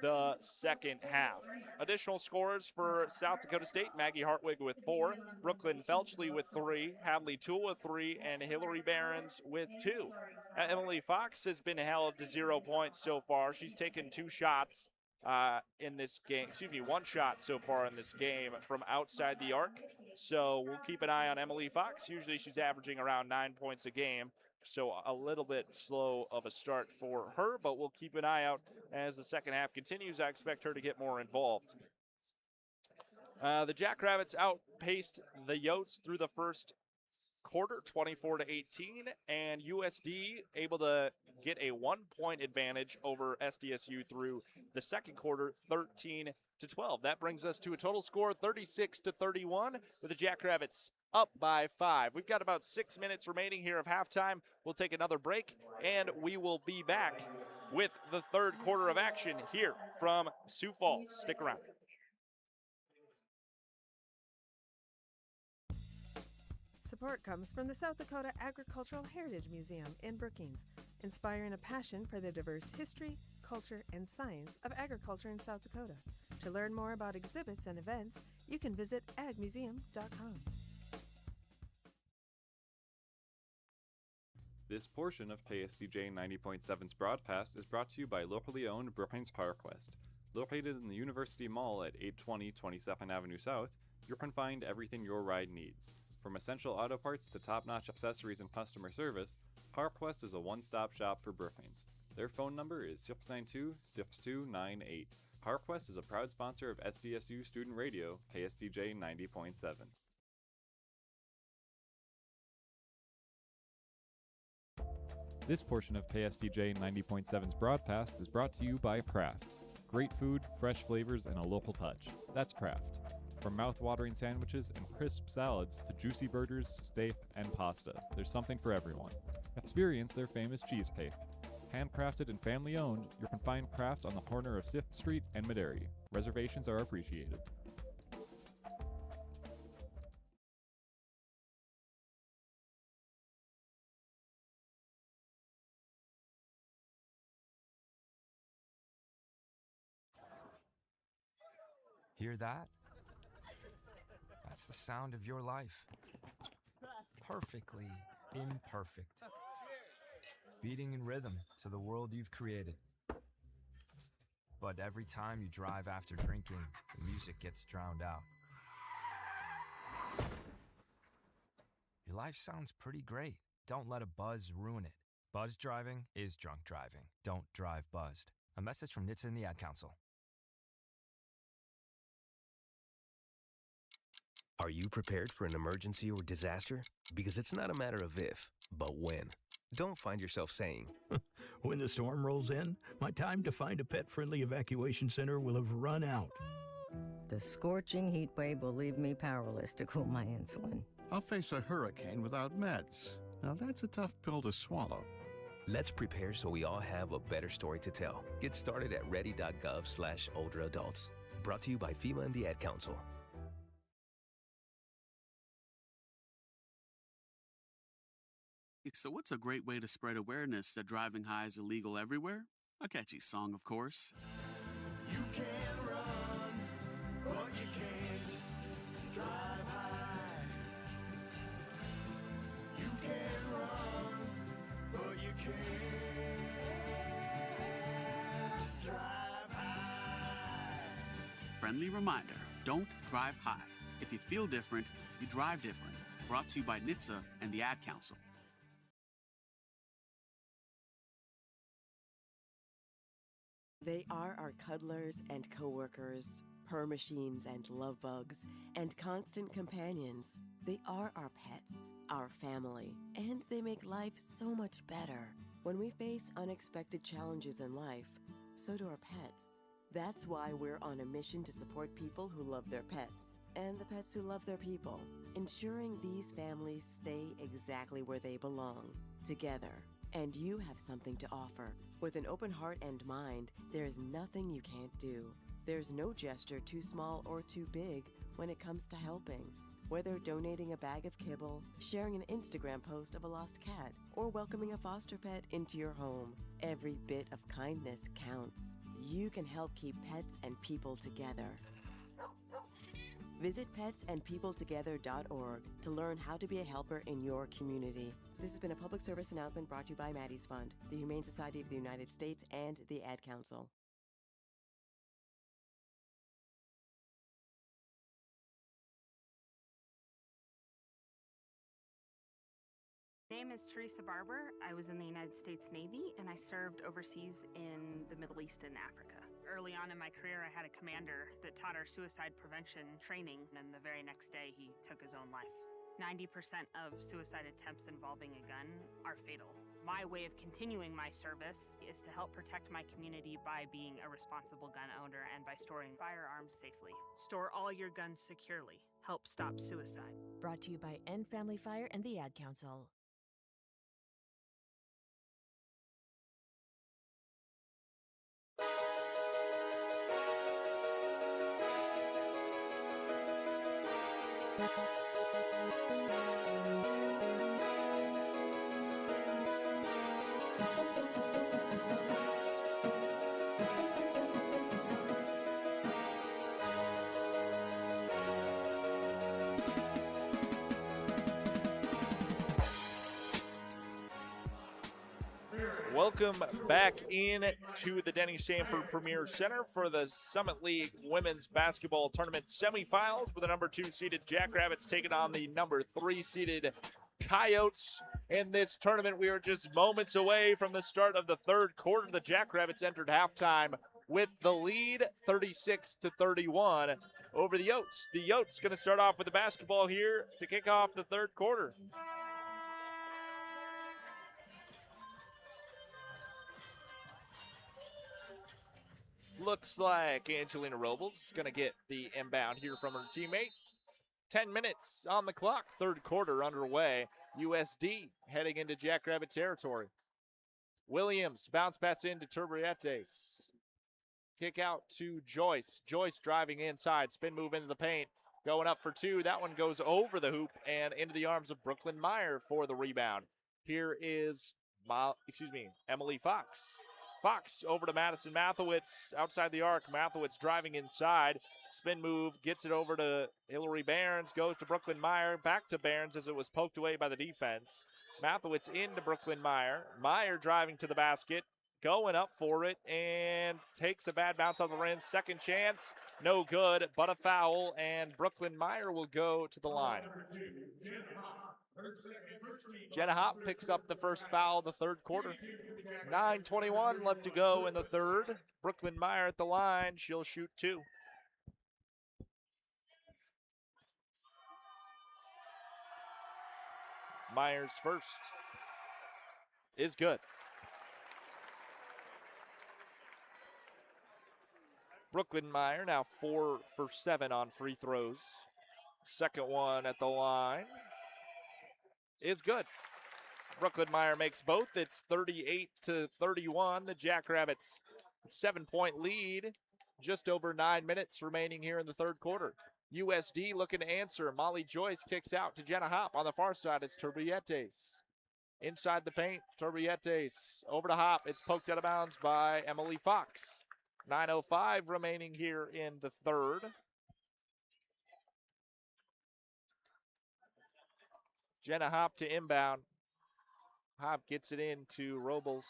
the second half. Additional scores for South Dakota State: Maggie Hartwig with 4, Brooklyn Felchley with 3, Hadley Toole with 3, and Hillary Behrens with 2. Emily Fox has been held to 0 points so far. She's taken 2 shots in this game. Excuse me, 1 shot so far in this game from outside the arc. So we'll keep an eye on Emily Fox. Usually she's averaging around 9 points a game. So a little bit slow of a start for her, but we'll keep an eye out as the second half continues. I expect her to get more involved. The Jackrabbits outpaced the Yotes through the first quarter, 24-18, and USD able to get a 1-point advantage over SDSU through the second quarter, 13-12. That brings us to a total score 36-31, with the Jackrabbits up by 5. We've got about 6 minutes remaining here of halftime. We'll take another break, and we will be back with the third quarter of action here from Sioux Falls. Stick around. Support comes from the South Dakota Agricultural Heritage Museum in Brookings, inspiring a passion for the diverse history, culture, and science of agriculture in South Dakota. To learn more about exhibits and events, you can visit agmuseum.com. This portion of KSDJ 90.7's broadcast is brought to you by locally owned Brookings PowerQuest. Located in the University Mall at 820 22nd Avenue South, you can find everything your ride needs. From essential auto parts to top-notch accessories and customer service, PowerQuest is a one-stop shop for Brookings. Their phone number is 692-6298. PowerQuest is a proud sponsor of SDSU Student Radio, KSDJ 90.7. This portion of KSDJ 90.7's broadcast is brought to you by Kraft. Great food, fresh flavors, and a local touch. That's Kraft. From mouth-watering sandwiches and crisp salads to juicy burgers, steak, and pasta, there's something for everyone. Experience their famous cheesecake. Handcrafted and family-owned, you can find Kraft on the corner of 6th Street and Maderi. Reservations are appreciated. Hear that? That's the sound of your life. Perfectly imperfect. Beating in rhythm to the world you've created. But every time you drive after drinking, the music gets drowned out. Your life sounds pretty great. Don't let a buzz ruin it. Buzz driving is drunk driving. Don't drive buzzed. A message from NHTSA and the Ad Council. Are you prepared for an emergency or disaster? Because it's not a matter of if, but when. Don't find yourself saying, when the storm rolls in, my time to find a pet-friendly evacuation center will have run out. The scorching heat wave will leave me powerless to cool my insulin. I'll face a hurricane without meds. Now that's a tough pill to swallow. Let's prepare so we all have a better story to tell. Get started at ready.gov/older adults. Brought to you by FEMA and the Ad Council. So what's a great way to spread awareness that driving high is illegal everywhere? A catchy song, of course. You can run, but you can't drive high. You can run, but you can't drive high. Friendly reminder, don't drive high. If you feel different, you drive different. Brought to you by NHTSA and the Ad Council. They are our cuddlers and coworkers, purr machines and love bugs, and constant companions. They are our pets, our family, and they make life so much better. When we face unexpected challenges in life, so do our pets. That's why we're on a mission to support people who love their pets, and the pets who love their people, ensuring these families stay exactly where they belong, together. And you have something to offer. With an open heart and mind, there is nothing you can't do. There's no gesture too small or too big when it comes to helping. Whether donating a bag of kibble, sharing an Instagram post of a lost cat, or welcoming a foster pet into your home, every bit of kindness counts. You can help keep pets and people together. Visit petsandpeopletogether.org to learn how to be a helper in your community. This has been a public service announcement brought to you by Maddie's Fund, the Humane Society of the United States, and the Ad Council. My name is Teresa Barber. I was in the United States Navy and I served overseas in the Middle East and Africa. Early on in my career, I had a commander that taught our suicide prevention training, and the very next day he took his own life. 90% of suicide attempts involving a gun are fatal. My way of continuing my service is to help protect my community by being a responsible gun owner and by storing firearms safely. Store all your guns securely. Help stop suicide. Brought to you by End Family Fire and the Ad Council. Welcome back in to the Denny Sanford Premier Center for the Summit League Women's Basketball Tournament semifinals, with the number 2 seeded Jackrabbits taking on the number 3 seeded Coyotes. In this tournament, we are just moments away from the start of the third quarter. The Jackrabbits entered halftime with the lead, 36-31 over the Yotes. The Yotes going to start off with the basketball here to kick off the third quarter. Looks like Angelina Robles is going to get the inbound here from her teammate. 10 minutes on the clock, third quarter underway. USD heading into Jackrabbit territory. Williams bounce pass into Turbrietes. Kick out to Joyce. Joyce driving inside, spin move into the paint. Going up for 2. That one goes over the hoop and into the arms of Brooklyn Meyer for the rebound. Here is Emily Fox. Fox over to Madison Mathewitz outside the arc. Mathewitz driving inside. Spin move, gets it over to Hillary Barnes, goes to Brooklyn Meyer, back to Barnes as it was poked away by the defense. Mathewitz into Brooklyn Meyer. Meyer driving to the basket, going up for it, and takes a bad bounce on the rim. Second chance, no good, but a foul, and Brooklyn Meyer will go to the line. Jenna Hopp picks up the first foul of the third quarter. 9:21 left to go in the third. Brooklyn Meyer at the line. She'll shoot 2. Meyer's first is good. Brooklyn Meyer now 4 for 7 on free throws. Second one at the line is good. Brooklyn Meyer makes both. It's 38-31. The Jackrabbits 7-point lead. Just over 9 minutes remaining here in the third quarter. USD looking to answer. Molly Joyce kicks out to Jenna Hopp. On the far side, it's Turbrietes. Inside the paint, Turbrietes over to Hopp. It's poked out of bounds by Emily Fox. 9:05 remaining here in the third. Jenna Hopp to inbound. Hopp gets it into Robles.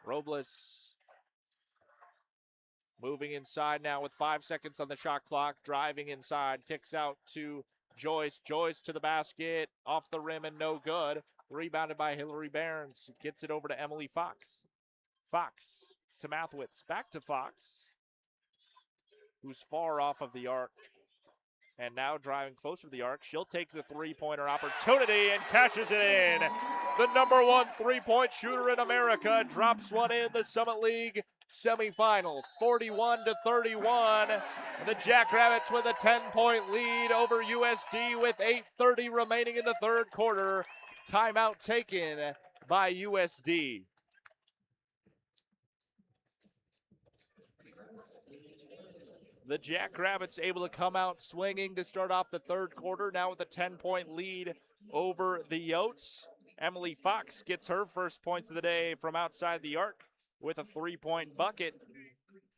Robles moving inside now with 5 seconds on the shot clock. Driving inside, kicks out to Joyce. Joyce to the basket, off the rim and no good. Rebounded by Hillary Barnes. Gets it over to Emily Fox. Fox to Mathewitz. Back to Fox, who's far off of the arc. And now driving closer to the arc. She'll take the three-pointer opportunity and cashes it in. The number 1 three-point shooter in America drops one in the Summit League semifinal. 41-31. The Jackrabbits with a 10-point lead over USD with 8:30 remaining in the third quarter. Timeout taken by USD. The Jackrabbits able to come out swinging to start off the third quarter, now with a 10-point lead over the Yotes. Emily Fox gets her first points of the day from outside the arc with a 3-point bucket,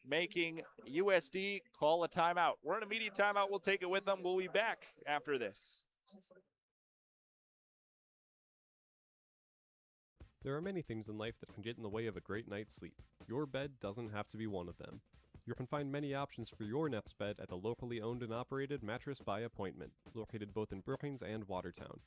making USD call a timeout. We're in a media timeout. We'll take it with them. We'll be back after this. There are many things in life that can get in the way of a great night's sleep. Your bed doesn't have to be one of them. You can find many options for your nest bed at the locally owned and operated Mattress by Appointment, located both in Brookings and Watertown.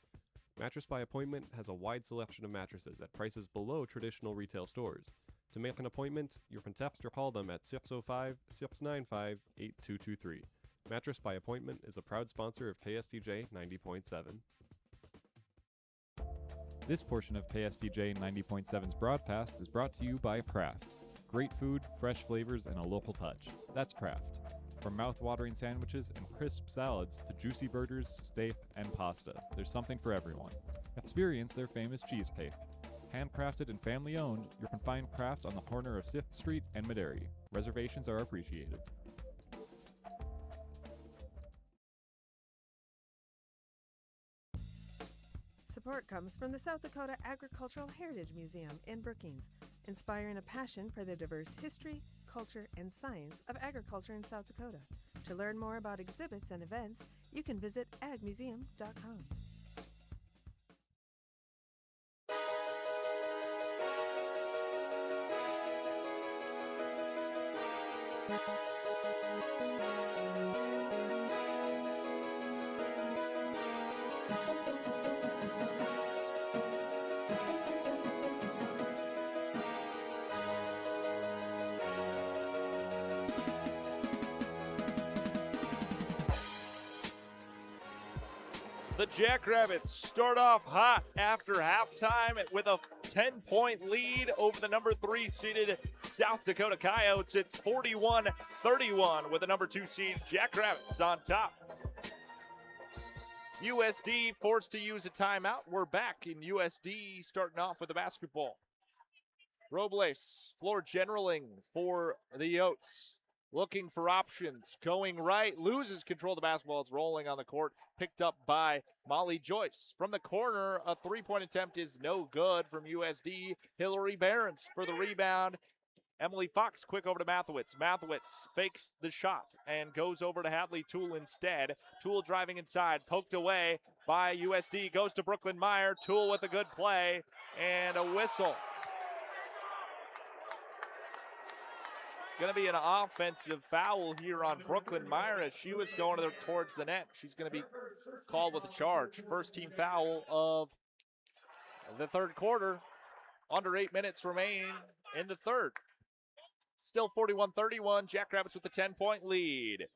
Mattress by Appointment has a wide selection of mattresses at prices below traditional retail stores. To make an appointment, you can text or call them at 605-695-8223. Mattress by Appointment is a proud sponsor of KSDJ 90.7. This portion of KSDJ 90.7's broadcast is brought to you by Kraft. Great food, fresh flavors, and a local touch. That's Kraft. From mouth-watering sandwiches and crisp salads to juicy burgers, steak, and pasta, there's something for everyone. Experience their famous cheesecake. Handcrafted and family-owned, you can find Kraft on the corner of 6th Street and Maderi. Reservations are appreciated. Support comes from the South Dakota Agricultural Heritage Museum in Brookings, inspiring a passion for the diverse history, culture, and science of agriculture in South Dakota. To learn more about exhibits and events, you can visit agmuseum.com. The Jackrabbits start off hot after halftime with a 10-point lead over the number 3 seeded South Dakota Coyotes. It's 41-31 with the number 2 seed Jackrabbits on top. USD forced to use a timeout. We're back in USD starting off with the basketball. Robles, floor generaling for the Yotes. Looking for options, going right, loses control of the basketball. It's rolling on the court, picked up by Molly Joyce. From the corner, a three-point attempt is no good from USD. Hillary Behrens for the rebound. Emily Fox quick over to Mathewitz. Mathewitz fakes the shot and goes over to Hadley Toole instead. Toole driving inside, poked away by USD, goes to Brooklyn Meyer. Toole with a good play and a whistle. Going to be an offensive foul here on Brooklyn Meyer as she was going towards the net. She's going to be called with a charge. First team foul of the third quarter. Under 8 minutes remain in the third. Still 41-31. Jackrabbits with the 10-point lead.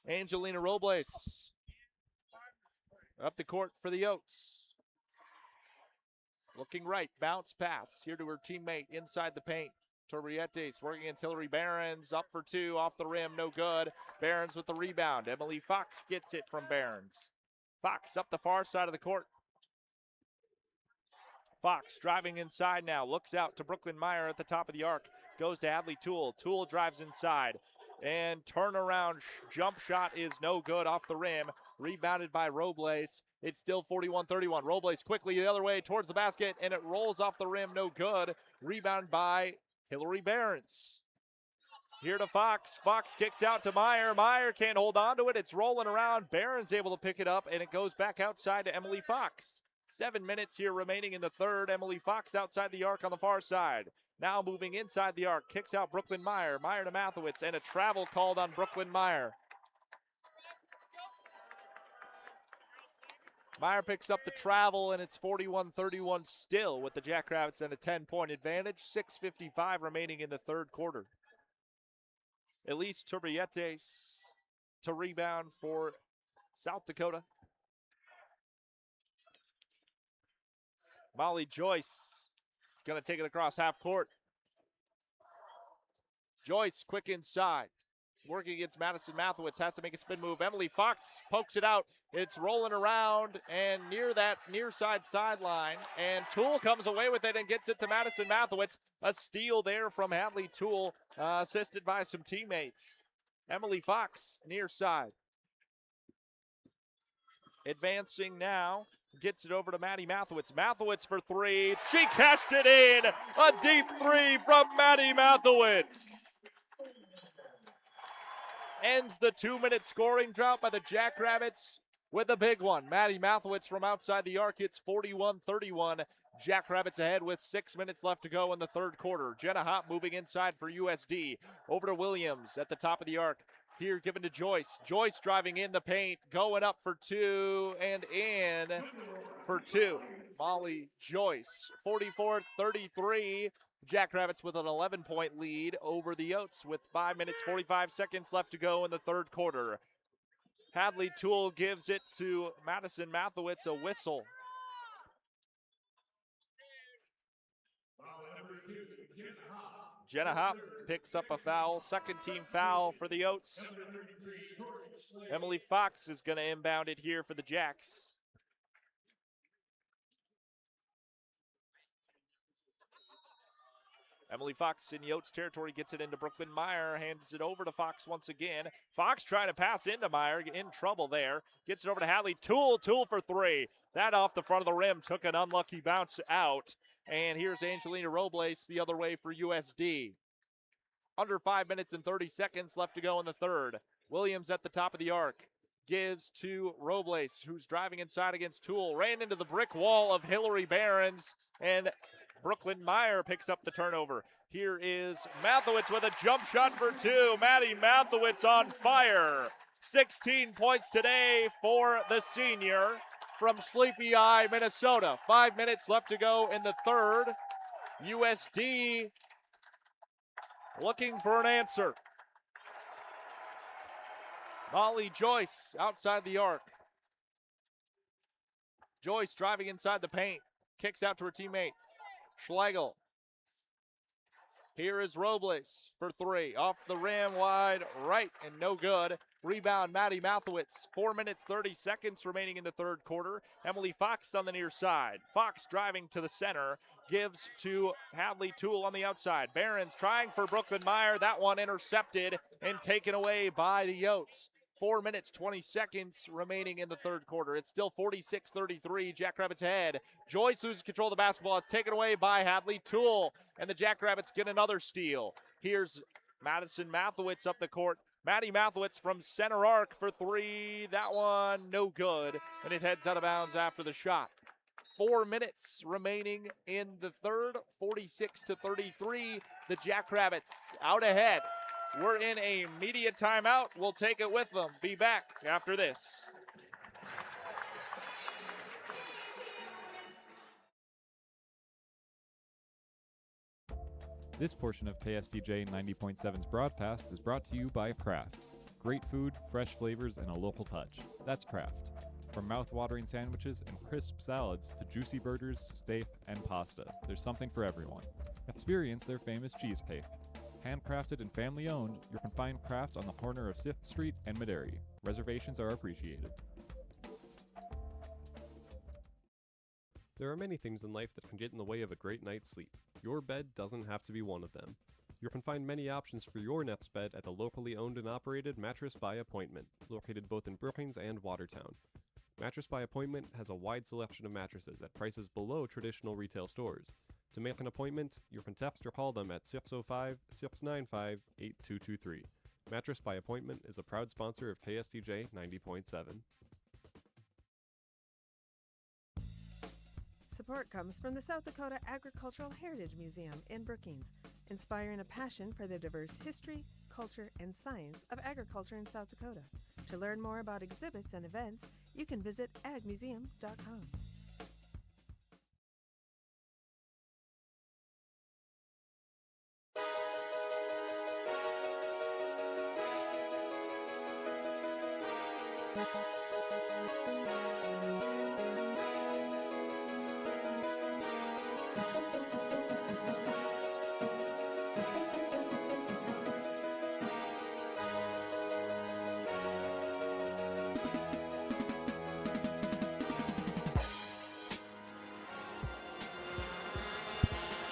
Angelina Robles up the court for the Yotes. Looking right, bounce pass here to her teammate inside the paint. Torrietes working against Hillary Behrens, up for two, off the rim, no good. Behrens with the rebound. Emily Fox gets it from Behrens. Fox up the far side of the court. Fox driving inside now, looks out to Brooklyn Meyer at the top of the arc. Goes to Hadley Toole. Toole drives inside. And turnaround jump shot is no good off the rim. Rebounded by Robles. It's still 41-31. Robles quickly the other way towards the basket, and it rolls off the rim, no good. Rebounded by Hillary Behrens. Here to Fox. Fox kicks out to Meyer. Meyer can't hold on to it. It's rolling around. Behrens able to pick it up, and it goes back outside to Emily Fox. 7 minutes here remaining in the third. Emily Fox outside the arc on the far side. Now moving inside the arc. Kicks out Brooklyn Meyer. Meyer to Mathewitz, and a travel called on Brooklyn Meyer. Meyer picks up the travel, and it's 41-31 still with the Jackrabbits and a 10-point advantage. 6:55 remaining in the third quarter. Elise Turrietes to rebound for South Dakota. Molly Joyce going to take it across half court. Joyce quick inside. Working against Madison Mathewitz, has to make a spin move. Emily Fox pokes it out. It's rolling around and near that near side sideline. And Toole comes away with it and gets it to Madison Mathewitz. A steal there from Hadley Toole, assisted by some teammates. Emily Fox, near side. Advancing now, gets it over to Maddie Mathewitz. Mathewitz for three. She cashed it in. A deep three from Maddie Mathewitz. Ends the 2-minute scoring drought by the Jackrabbits with a big one. Maddie Mathewitz from outside the arc hits 41-31. Jackrabbits ahead with 6 minutes left to go in the third quarter. Jenna Hopp moving inside for USD. Over to Williams at the top of the arc. Here given to Joyce. Joyce driving in the paint, going up for two and in for two. Molly Joyce, 44-33. Jackrabbits with an 11-point lead over the Oats with 5 minutes, 45 seconds left to go in the third quarter. Hadley Toole gives it to Madison Mathewitz, a whistle. Jenna Hopp picks up a foul, second team foul for the Oats. Emily Fox is going to inbound it here for the Jacks. Emily Fox in Yotes territory gets it into Brooklyn Meyer, hands it over to Fox once again. Fox trying to pass into Meyer, in trouble there. Gets it over to Hadley. Toole for three. That off the front of the rim, took an unlucky bounce out. And here's Angelina Robles the other way for USD. Under 5 minutes and 30 seconds left to go in the third. Williams at the top of the arc. Gives to Robles, who's driving inside against Toole. Ran into the brick wall of Hillary Behrens, and Brooklyn Meyer picks up the turnover. Here is Mathewitz with a jump shot for two. Maddie Mathewitz on fire. 16 points today for the senior from Sleepy Eye, Minnesota. 5 minutes left to go in the third. USD looking for an answer. Molly Joyce outside the arc. Joyce driving inside the paint. Kicks out to her teammate, Schlegel. Here is Robles for three. Off the rim, wide right, and no good. Rebound, Maddie Mathewitz. 4 minutes, 30 seconds remaining in the third quarter. Emily Fox on the near side. Fox driving to the center. Gives to Hadley Toole on the outside. Behrens trying for Brooklyn Meyer. That one intercepted and taken away by the Yotes. 4 minutes, 20 seconds remaining in the third quarter. It's still 46-33, Jackrabbits ahead. Joyce loses control of the basketball. It's taken away by Hadley Toole, and the Jackrabbits get another steal. Here's Madison Mathewitz up the court. Maddie Mathewitz from center arc for three. That one no good, and it heads out of bounds after the shot. 4 minutes remaining in the third, 46-33. The Jackrabbits out ahead. We're in a media timeout. We'll take it with them. Be back after this. This portion of KSDJ 90.7's broadcast is brought to you by Kraft. Great food, fresh flavors, and a local touch. That's Kraft. From mouth-watering sandwiches and crisp salads to juicy burgers, steak, and pasta, there's something for everyone. Experience their famous cheesecake. Handcrafted and family-owned, you can find Kraft on the corner of 6th Street and Maderi. Reservations are appreciated. There are many things in life that can get in the way of a great night's sleep. Your bed doesn't have to be one of them. You can find many options for your nest bed at the locally owned and operated Mattress by Appointment, located both in Brookings and Watertown. Mattress by Appointment has a wide selection of mattresses at prices below traditional retail stores. To make an appointment, you can text or call them at 605-695-8223. Mattress by Appointment is a proud sponsor of KSDJ 90.7. Support comes from the South Dakota Agricultural Heritage Museum in Brookings, inspiring a passion for the diverse history, culture, and science of agriculture in South Dakota. To learn more about exhibits and events, you can visit agmuseum.com.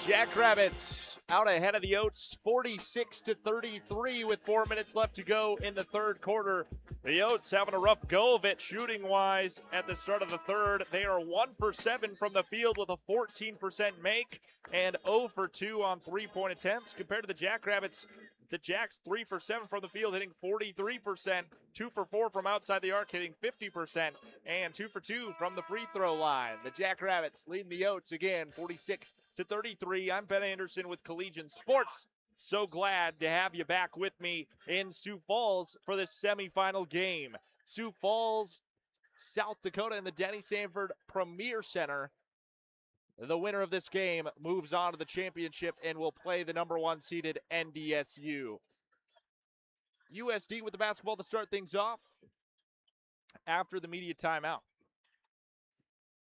Jackrabbits out ahead of the Oats 46-33 with 4 minutes left to go in the third quarter. The Oats having a rough go of it shooting-wise at the start of the third. They are 1 for 7 from the field with a 14% make and 0 for 2 on three-point attempts compared to the Jackrabbits. The Jacks 3 for 7 from the field, hitting 43%, 2 for 4 from outside the arc, hitting 50%, and 2 for 2 from the free throw line. The Jackrabbits leading the Oats again, 46-33. I'm Ben Anderson with Collegiate Sports. So glad to have you back with me in Sioux Falls for this semifinal game. Sioux Falls, South Dakota in the Denny Sanford Premier Center. The winner of this game moves on to the championship and will play the number 1 seeded NDSU. USD with the basketball to start things off after the media timeout.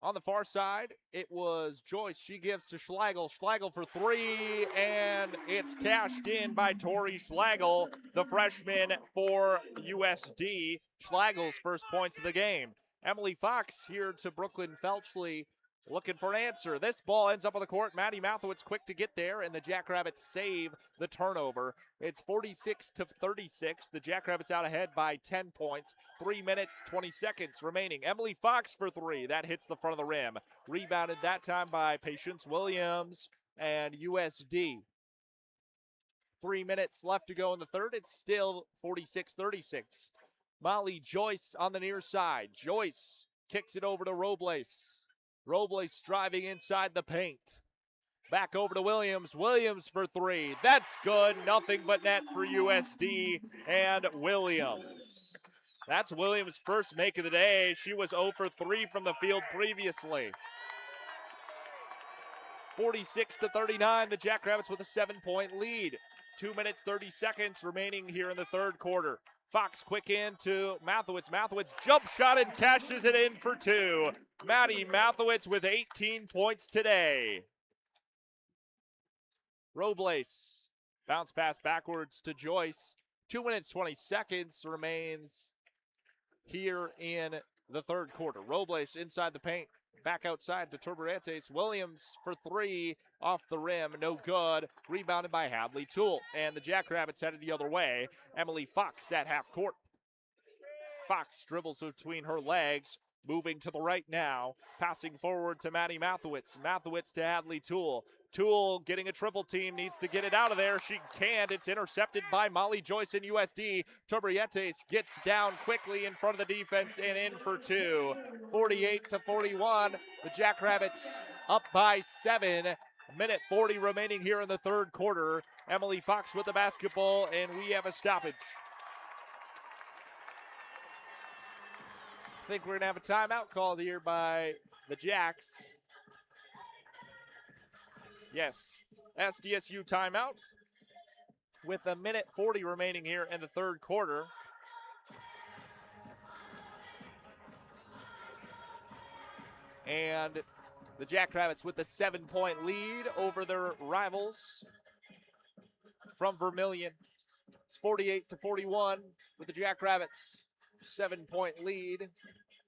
On the far side, it was Joyce. She gives to Schlagel. Schlagel for 3, and it's cashed in by Tori Schlagel, the freshman for USD. Schlagel's first points of the game. Emily Fox here to Brooklyn Felchley, looking for an answer. This ball ends up on the court. Maddie Mathowitz quick to get there, and the Jackrabbits save the turnover. It's 46-36. The Jackrabbits out ahead by 10 points. 3 minutes, 20 seconds remaining. Emily Fox for 3. That hits the front of the rim. Rebounded that time by Patience Williams and USD. 3 minutes left to go in the third. It's still 46-36. Molly Joyce on the near side. Joyce kicks it over to Robles. Robles driving inside the paint. Back over to Williams. Williams for 3. That's good. Nothing but net for USD and Williams. That's Williams' first make of the day. She was 0 for 3 from the field previously. 46-39, the Jackrabbits with a 7-point lead. 2 minutes, 30 seconds remaining here in the third quarter. Fox quick in to Mathowitz. Mathowitz jump shot and cashes it in for 2. Maddie Mathowitz with 18 points today. Robles, bounce pass backwards to Joyce. 2 minutes, 20 seconds remains here in the third quarter. Robles inside the paint, back outside to Turberetes. Williams for 3, off the rim, no good. Rebounded by Hadley Toole, and the Jackrabbits headed the other way. Emily Fox at half court. Fox dribbles between her legs, moving to the right now, passing forward to Maddie Mathowitz. Mathowitz to Hadley Toole. Toole getting a triple team, needs to get it out of there. She can't. It's intercepted by Molly Joyce in USD. Turberetes gets down quickly in front of the defense and in for 2. 48-41. The Jackrabbits up by 7. Minute 40 remaining here in the third quarter. Emily Fox with the basketball, and we have a stoppage. I think we're going to have a timeout called here by the Jacks. Yes, SDSU timeout with a minute 40 remaining here in the third quarter. And the Jackrabbits with a 7-point lead over their rivals from Vermilion. It's 48-41 with the Jackrabbits 7-point lead.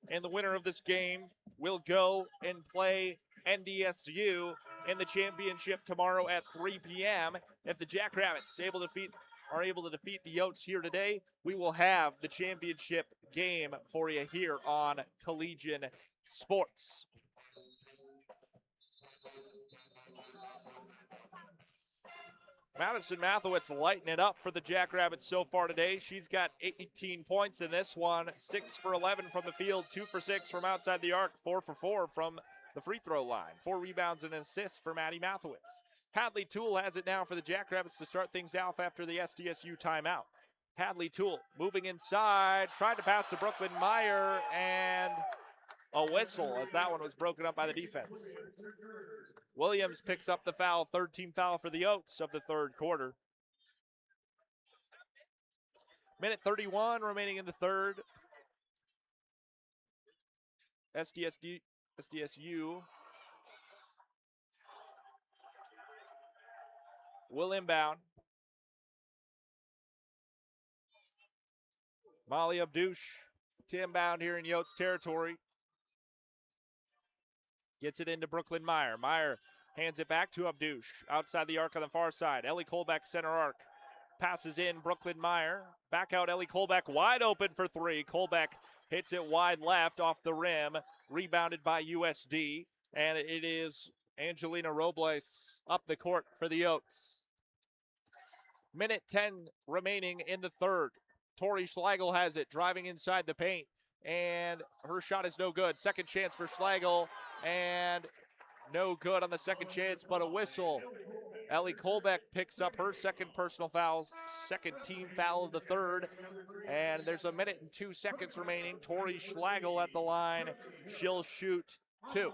And the winner of this game will go and play NDSU in the championship tomorrow at 3 p.m. If the Jackrabbits are able to defeat the Oats here today, we will have the championship game for you here on Collegiate Sports. Madison Mathowitz lighting it up for the Jackrabbits so far today. She's got 18 points in this one, 6 for 11 from the field, 2 for 6 from outside the arc, 4 for 4 from the free throw line. 4 rebounds and an assist for Maddie Mathowitz. Hadley Toole has it now for the Jackrabbits to start things off after the SDSU timeout. Hadley Toole moving inside, tried to pass to Brooklyn Meyer, and a whistle as that one was broken up by the defense. Williams picks up the foul, third team foul for the Oats of the third quarter. Minute 31 remaining in the third. SDSU will inbound. Molly Abdouche to inbound here in Yotes territory. Gets it into Brooklyn Meyer. Meyer Hands it back to Abdush. Outside the arc on the far side. Ellie Kolbeck, center arc. Passes in Brooklyn Meyer. Back out Ellie Kolbeck, wide open for three. Kolbeck hits it wide left off the rim. Rebounded by USD. And it is Angelina Robles up the court for the Oats. Minute 10 remaining in the third. Tori Schlegel has it, driving inside the paint. And her shot is no good. Second chance for Schlegel. And no good on the second chance, but a whistle. Ellie Kolbeck picks up her second personal foul, second team foul of the third. And there's a minute and 2 seconds remaining. Tori Schlegel at the line. She'll shoot two.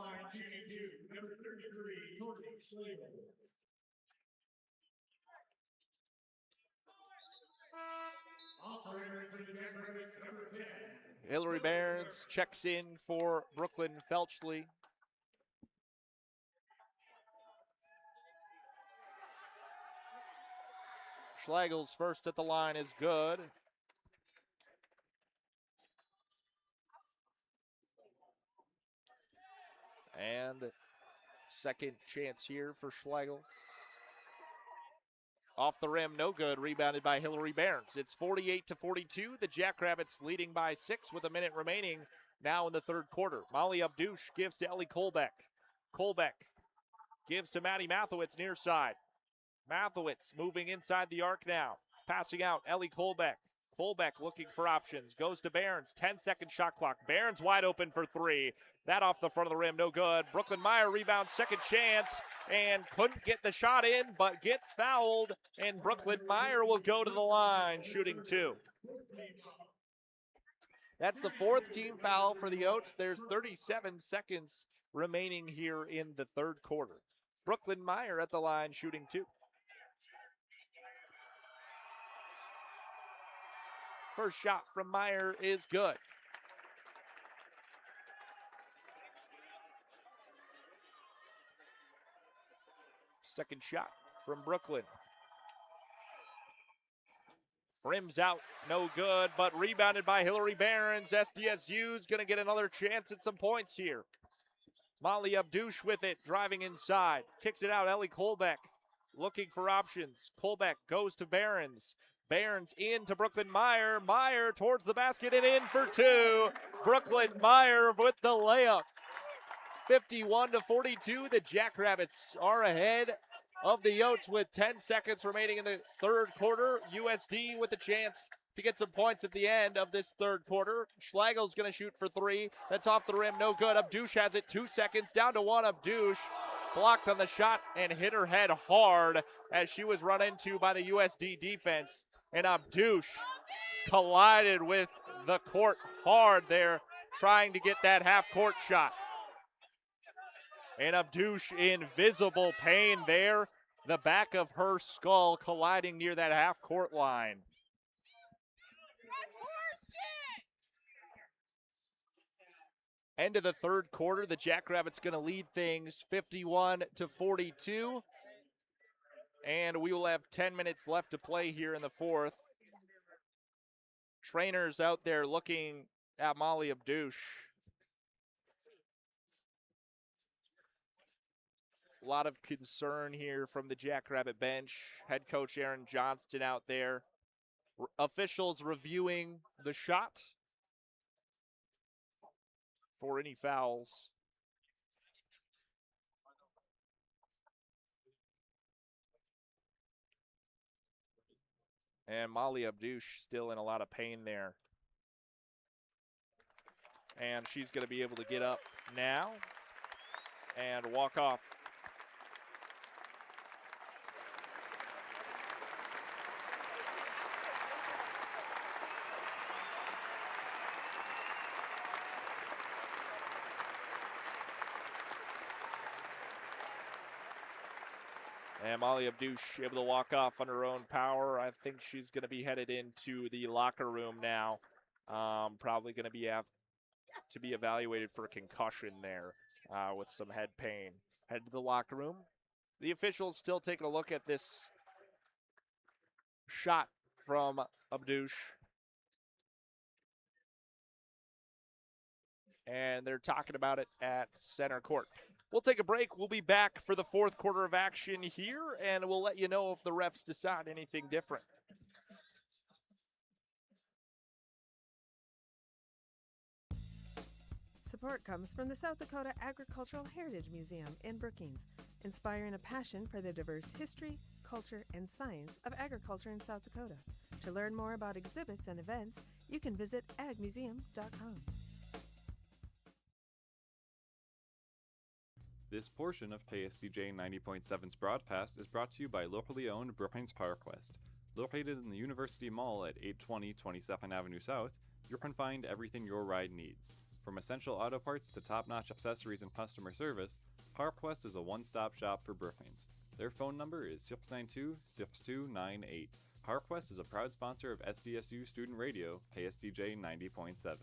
Hillary Barnes checks in for Brooklyn Felchley. Schlegel's first at the line is good. And second chance here for Schlegel. Off the rim, no good. Rebounded by Hillary Barnes. It's 48-42. The Jackrabbits leading by 6 with a minute remaining now in the third quarter. Molly Abdush gives to Ellie Kolbeck. Kolbeck gives to Maddie Mathowitz near side. Mathowitz moving inside the arc now. Passing out Ellie Kolbeck. Kolbeck looking for options. Goes to Barnes. 10-second shot clock. Barnes wide open for three. That off the front of the rim. No good. Brooklyn Meyer rebounds. Second chance. And couldn't get the shot in, but gets fouled. And Brooklyn Meyer will go to the line, shooting two. That's the fourth team foul for the Oats. There's 37 seconds remaining here in the third quarter. Brooklyn Meyer at the line, shooting two. First shot from Meyer is good. Second shot from Brooklyn. Rims out, no good, but rebounded by Hillary Barnes. SDSU's going to get another chance at some points here. Molly Abdush with it, driving inside. Kicks it out, Ellie Kolbeck looking for options. Kolbeck goes to Barnes. Barnes in to Brooklyn Meyer. Meyer towards the basket and in for two. Brooklyn Meyer with the layup. 51-42, the Jackrabbits are ahead of the Yotes with 10 seconds remaining in the third quarter. USD with a chance to get some points at the end of this third quarter. Schlegel's going to shoot for three. That's off the rim, no good. Abdush has it, 2 seconds, down to one. Abdush blocked on the shot and hit her head hard as she was run into by the USD defense. And Abdush collided with the court hard there, trying to get that half-court shot. And Abdush in visible pain there. The back of her skull colliding near that half-court line. End of the third quarter, the Jackrabbits going to lead things 51-42. And we will have 10 minutes left to play here in the fourth. Trainers out there looking at Molly Abdush. A lot of concern here from the Jackrabbit bench. Head coach Aaron Johnston out there. Officials reviewing the shot for any fouls. And Molly Abdush still in a lot of pain there. And she's going to be able to get up now and walk off. And Molly Abdush able to walk off on her own power. I think she's going to be headed into the locker room now. Probably going to be evaluated for a concussion there with some head pain. Head to the locker room. The officials still taking a look at this shot from Abdush. And they're talking about it at center court. We'll take a break. We'll be back for the fourth quarter of action here, and we'll let you know if the refs decide anything different. Support comes from the South Dakota Agricultural Heritage Museum in Brookings, inspiring a passion for the diverse history, culture, and science of agriculture in South Dakota. To learn more about exhibits and events, you can visit agmuseum.com. This portion of KSDJ 90.7's broadcast is brought to you by locally owned Brookings PowerQuest. Located in the University Mall at 820 22nd Avenue South, you can find everything your ride needs. From essential auto parts to top-notch accessories and customer service, PowerQuest is a one-stop shop for Brookings. Their phone number is 692-6298. PowerQuest is a proud sponsor of SDSU Student Radio, KSDJ 90.7.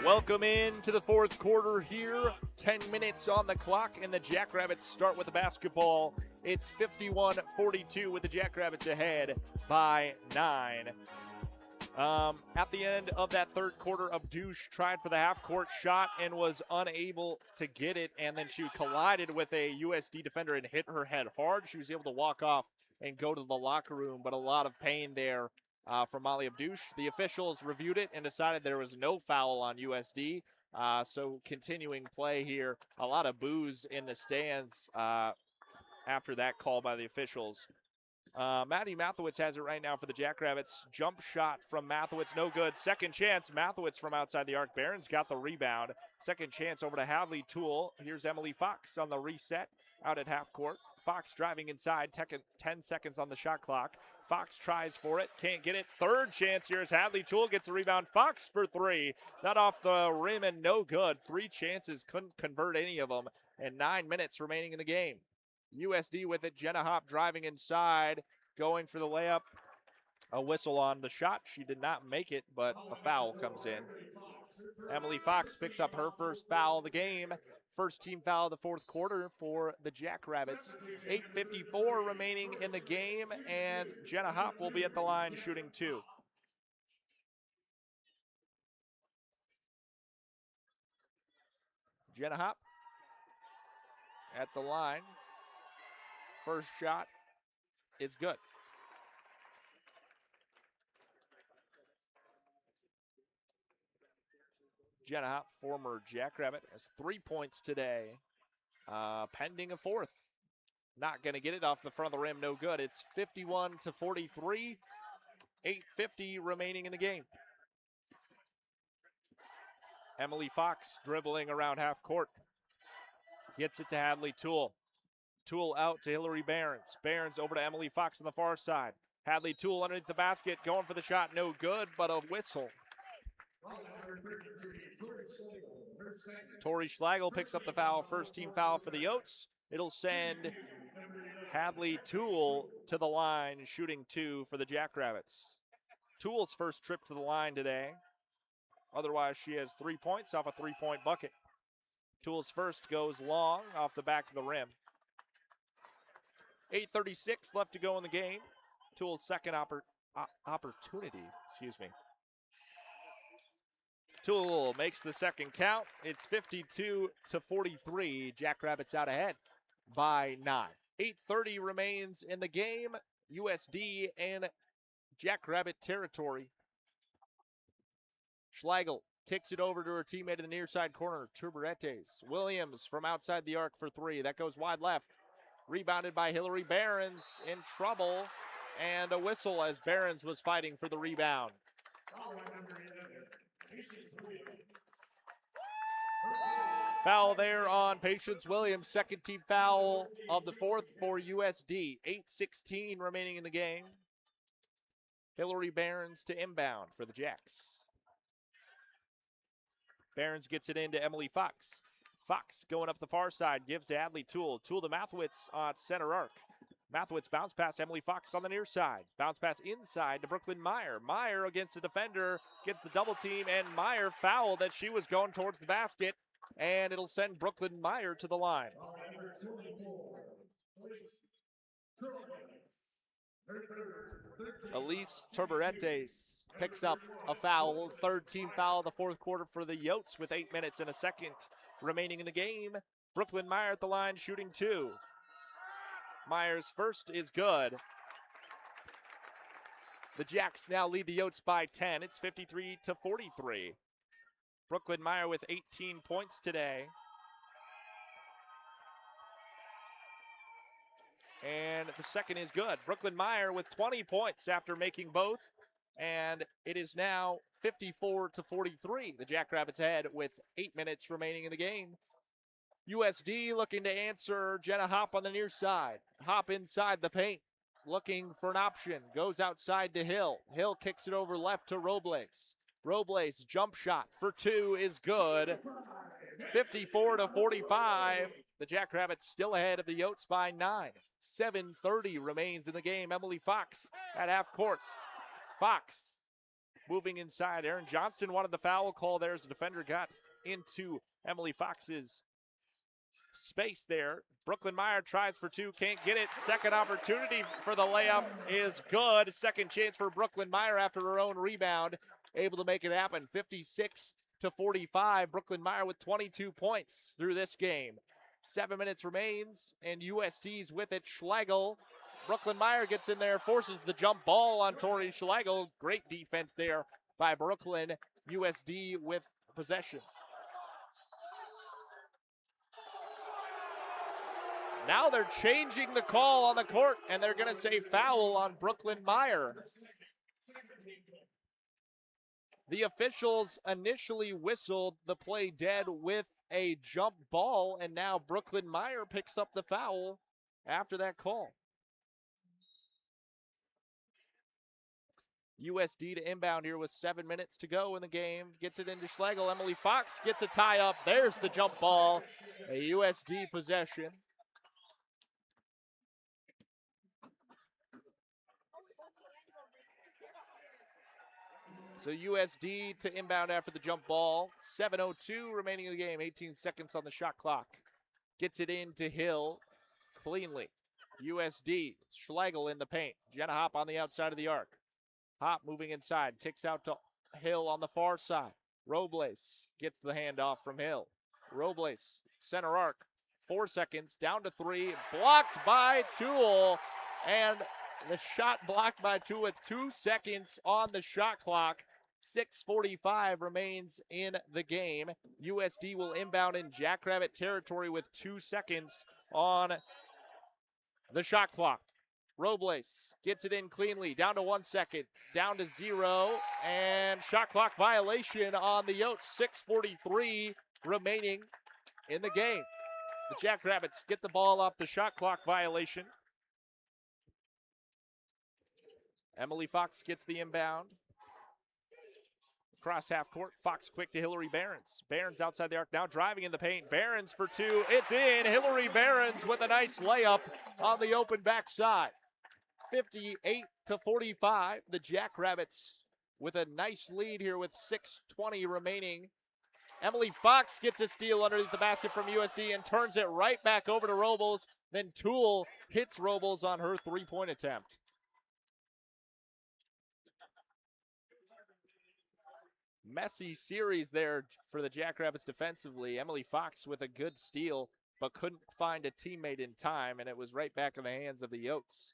Welcome in to the fourth quarter here. 10 minutes on the clock, and the Jackrabbits start with the basketball. It's 51-42 with the Jackrabbits ahead by 9. At the end of that third quarter, Abdouche tried for the half-court shot and was unable to get it, and then she collided with a USD defender and hit her head hard. She was able to walk off and go to the locker room, but a lot of pain there from Molly Abdouche. The officials reviewed it and decided there was no foul on USD. So continuing play here, a lot of boos in the stands after that call by the officials. Maddie Mathewitz has it right now for the Jackrabbits. Jump shot from Mathewitz, no good. Second chance, Mathewitz from outside the arc. Barron's got the rebound. Second chance over to Hadley Toole. Here's Emily Fox on the reset out at half court. Fox driving inside, 10 seconds on the shot clock. Fox tries for it, can't get it. Third chance here as Hadley Toole gets the rebound. Fox for three. That off the rim and no good. 3 chances, couldn't convert any of them, and 9 minutes remaining in the game. USD with it. Jenna Hopp driving inside, going for the layup. A whistle on the shot. She did not make it, but a foul comes in. Emily Fox picks up her first foul of the game. First team foul of the fourth quarter for the Jackrabbits. 8:54 remaining in the game, and Jenna Hopp will be at the line shooting 2. Jenna Hopp at the line. First shot is good. Jenna Hopp, former Jackrabbit, has 3 points today, pending a fourth. Not going to get it off the front of the rim, no good. It's 51-43, 8:50 remaining in the game. Emily Fox dribbling around half court. Gets it to Hadley Toole. Toole out to Hillary Barons. Barons over to Emily Fox on the far side. Hadley Toole underneath the basket, going for the shot, no good, but a whistle. Tori Schlagel picks up the foul, first team foul for the Oats. It'll send Hadley Toole to the line, shooting 2 for the Jackrabbits. Toole's first trip to the line today. Otherwise, she has 3 points off a 3-point bucket. Toole's first goes long off the back of the rim. 8:36 left to go in the game. Toole's second opportunity, Toole makes the second count. It's 52-43. Jackrabbits out ahead by 9. 8:30 remains in the game. USD and Jackrabbit territory. Schlegel kicks it over to her teammate in the near side corner, Turberetes. Williams from outside the arc for 3. That goes wide left. Rebounded by Hillary Barons, in trouble, and a whistle as Barons was fighting for the rebound. Foul there on Patience Williams, second team foul of the fourth for USD. 8:16 remaining in the game. Hillary Barons to inbound for the Jacks. Barons gets it into Emily Fox. Fox going up the far side, gives to Adley Toole. Toole to Mathwitz on center arc. Mathwitz bounce pass, Emily Fox on the near side. Bounce pass inside to Brooklyn Meyer. Meyer against the defender, gets the double team, and Meyer fouled as she was going towards the basket, and it'll send Brooklyn Meyer to the line. Elise Turberetes picks up a foul, third team foul of the fourth quarter for the Yotes with 8 minutes and a second remaining in the game. Brooklyn Meyer at the line shooting 2. Meyer's first is good. The Jacks now lead the Yotes by 10. It's 53-43. Brooklyn Meyer with 18 points today. And the second is good. Brooklyn Meyer with 20 points after making both. And it is now 54-43. The Jackrabbits ahead with 8 minutes remaining in the game. USD looking to answer. Jenna Hop on the near side. Hop inside the paint. Looking for an option. Goes outside to Hill. Hill kicks it over left to Robles. Robles jump shot for 2 is good. 54-45. The Jackrabbits still ahead of the Yotes by 9. 7:30 remains in the game. Emily Fox at half court. Fox moving inside. Aaron Johnston wanted the foul call there as the defender got into Emily Fox's space there. Brooklyn Meyer tries for 2, can't get it. Second opportunity for the layup is good. Second chance for Brooklyn Meyer after her own rebound. Able to make it happen. 56-45. Brooklyn Meyer with 22 points through this game. 7 minutes remains, and USD's with it. Schlegel. Brooklyn Meyer gets in there, forces the jump ball on Tori Schlegel. Great defense there by Brooklyn. USD with possession. Now they're changing the call on the court, and they're going to say foul on Brooklyn Meyer. The officials initially whistled the play dead with a jump ball, and now Brooklyn Meyer picks up the foul after that call. USD to inbound here with 7 minutes to go in the game. Gets it into Schlegel. Emily Fox gets a tie up. There's the jump ball. A USD possession. So USD to inbound after the jump ball. 7:02 remaining in the game. 18 seconds on the shot clock. Gets it into Hill cleanly. USD, Schlegel in the paint. Jenna Hop on the outside of the arc. Hop moving inside. Kicks out to Hill on the far side. Robles gets the handoff from Hill. Robles, center arc. 4 seconds, down to 3. Blocked by Toole. And the shot blocked by Toole with 2 seconds on the shot clock. 6:45 remains in the game. USD will inbound in Jackrabbit territory with 2 seconds on the shot clock. Robles gets it in cleanly, down to 1 second, down to 0, and shot clock violation on the Yotes. 6:43 remaining in the game. The Jackrabbits get the ball off the shot clock violation. Emily Fox gets the inbound. Across half court, Fox quick to Hillary Behrens. Behrens outside the arc, now driving in the paint. Behrens for 2, it's in. Hillary Behrens with a nice layup on the open backside. 58-45, the Jackrabbits with a nice lead here with 6:20 remaining. Emily Fox gets a steal underneath the basket from USD and turns it right back over to Robles. Then Toole hits Robles on her three-point attempt. Messy series there for the Jackrabbits defensively. Emily Fox with a good steal, but couldn't find a teammate in time, and it was right back in the hands of the Yotes.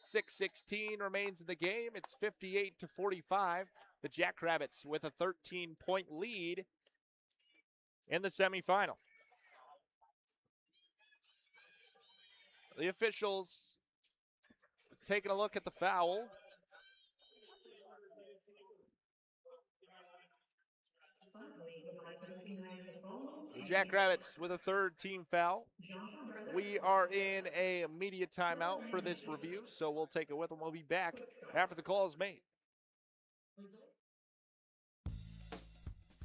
6:16 remains in the game. It's 58-45. The Jackrabbits with a 13-point lead in the semifinal. The officials taking a look at the foul. The Jackrabbits with a third team foul. We are in a media timeout for this review, so we'll take it with them. We'll be back after the call is made.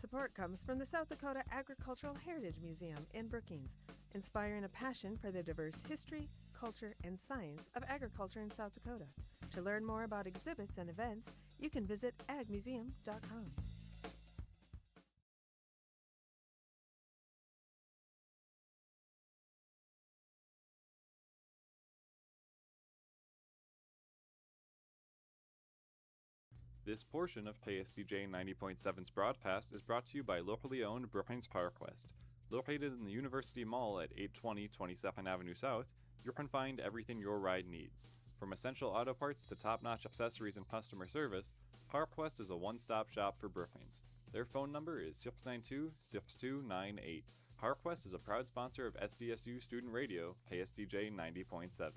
support comes from the South Dakota Agricultural Heritage Museum in Brookings, inspiring a passion for the diverse history, culture, and science of agriculture in South Dakota. To learn more about exhibits and events, you can visit agmuseum.com. This portion of KSDJ 90.7's broadcast is brought to you by locally owned Brookings PowerQuest. Located in the University Mall at 820 22nd Avenue South, you can find everything your ride needs. From essential auto parts to top-notch accessories and customer service, PowerQuest is a one-stop shop for Brookings. Their phone number is 692-6298. PowerQuest is a proud sponsor of SDSU Student Radio, KSDJ 90.7.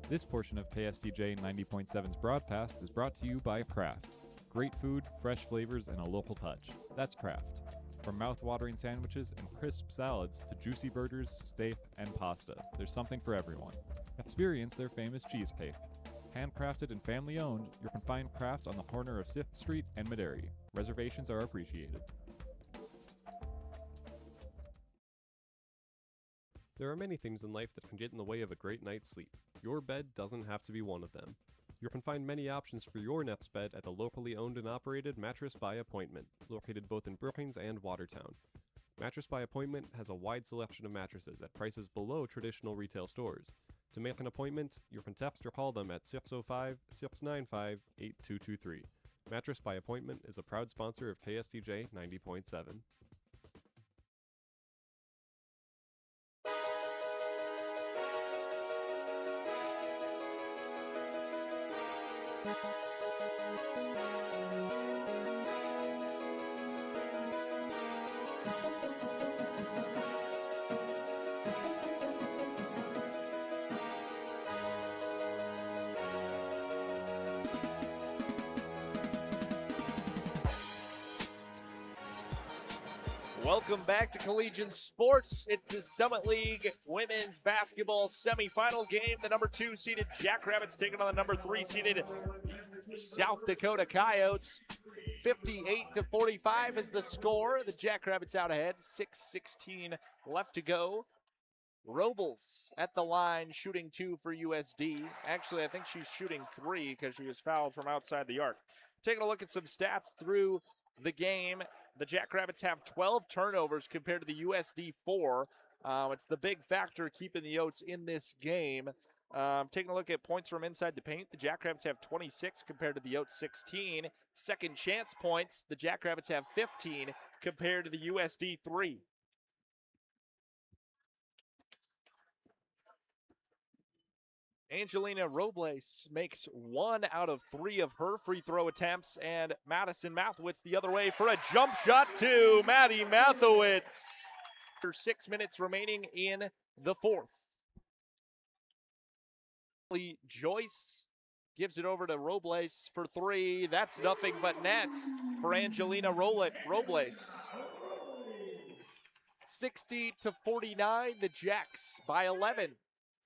This portion of KSDJ 90.7's broadcast is brought to you by Kraft. Great food, fresh flavors, and a local touch. That's Kraft. From mouth-watering sandwiches and crisp salads to juicy burgers, steak, and pasta, there's something for everyone. Experience their famous cheesecake. Handcrafted and family-owned, you can find Kraft on the corner of 6th Street and Maderi. Reservations are appreciated. There are many things in life that can get in the way of a great night's sleep. Your bed doesn't have to be one of them. You can find many options for your nest bed at the locally owned and operated Mattress by Appointment, located both in Brookings and Watertown. Mattress by Appointment has a wide selection of mattresses at prices below traditional retail stores. To make an appointment, you can text or call them at 605-695-8223. Mattress by Appointment is a proud sponsor of KSDJ 90.7. Welcome back to Collegiate Sports. It's the Summit League women's basketball semifinal game. The number 2 seeded Jackrabbits taking on the number 3 seeded South Dakota Coyotes. 58-45 is the score. The Jackrabbits out ahead. 6:16 left to go. Robles at the line, shooting 2 for USD. Actually, I think she's shooting 3 because she was fouled from outside the arc. Taking a look at some stats through the game. The Jackrabbits have 12 turnovers compared to the USD 4. It's the big factor keeping the Oats in this game. Taking a look at points from inside the paint, the Jackrabbits have 26 compared to the Oats 16. Second chance points, the Jackrabbits have 15 compared to the USD 3. Angelina Robles makes 1 out of 3 of her free throw attempts, and Madison Mathewitz the other way for a jump shot to Maddie Mathewitz. 6 minutes remaining in the fourth. Joyce gives it over to Robles for 3. That's nothing but net for Angelina Robles. 60-49, the Jacks by 11.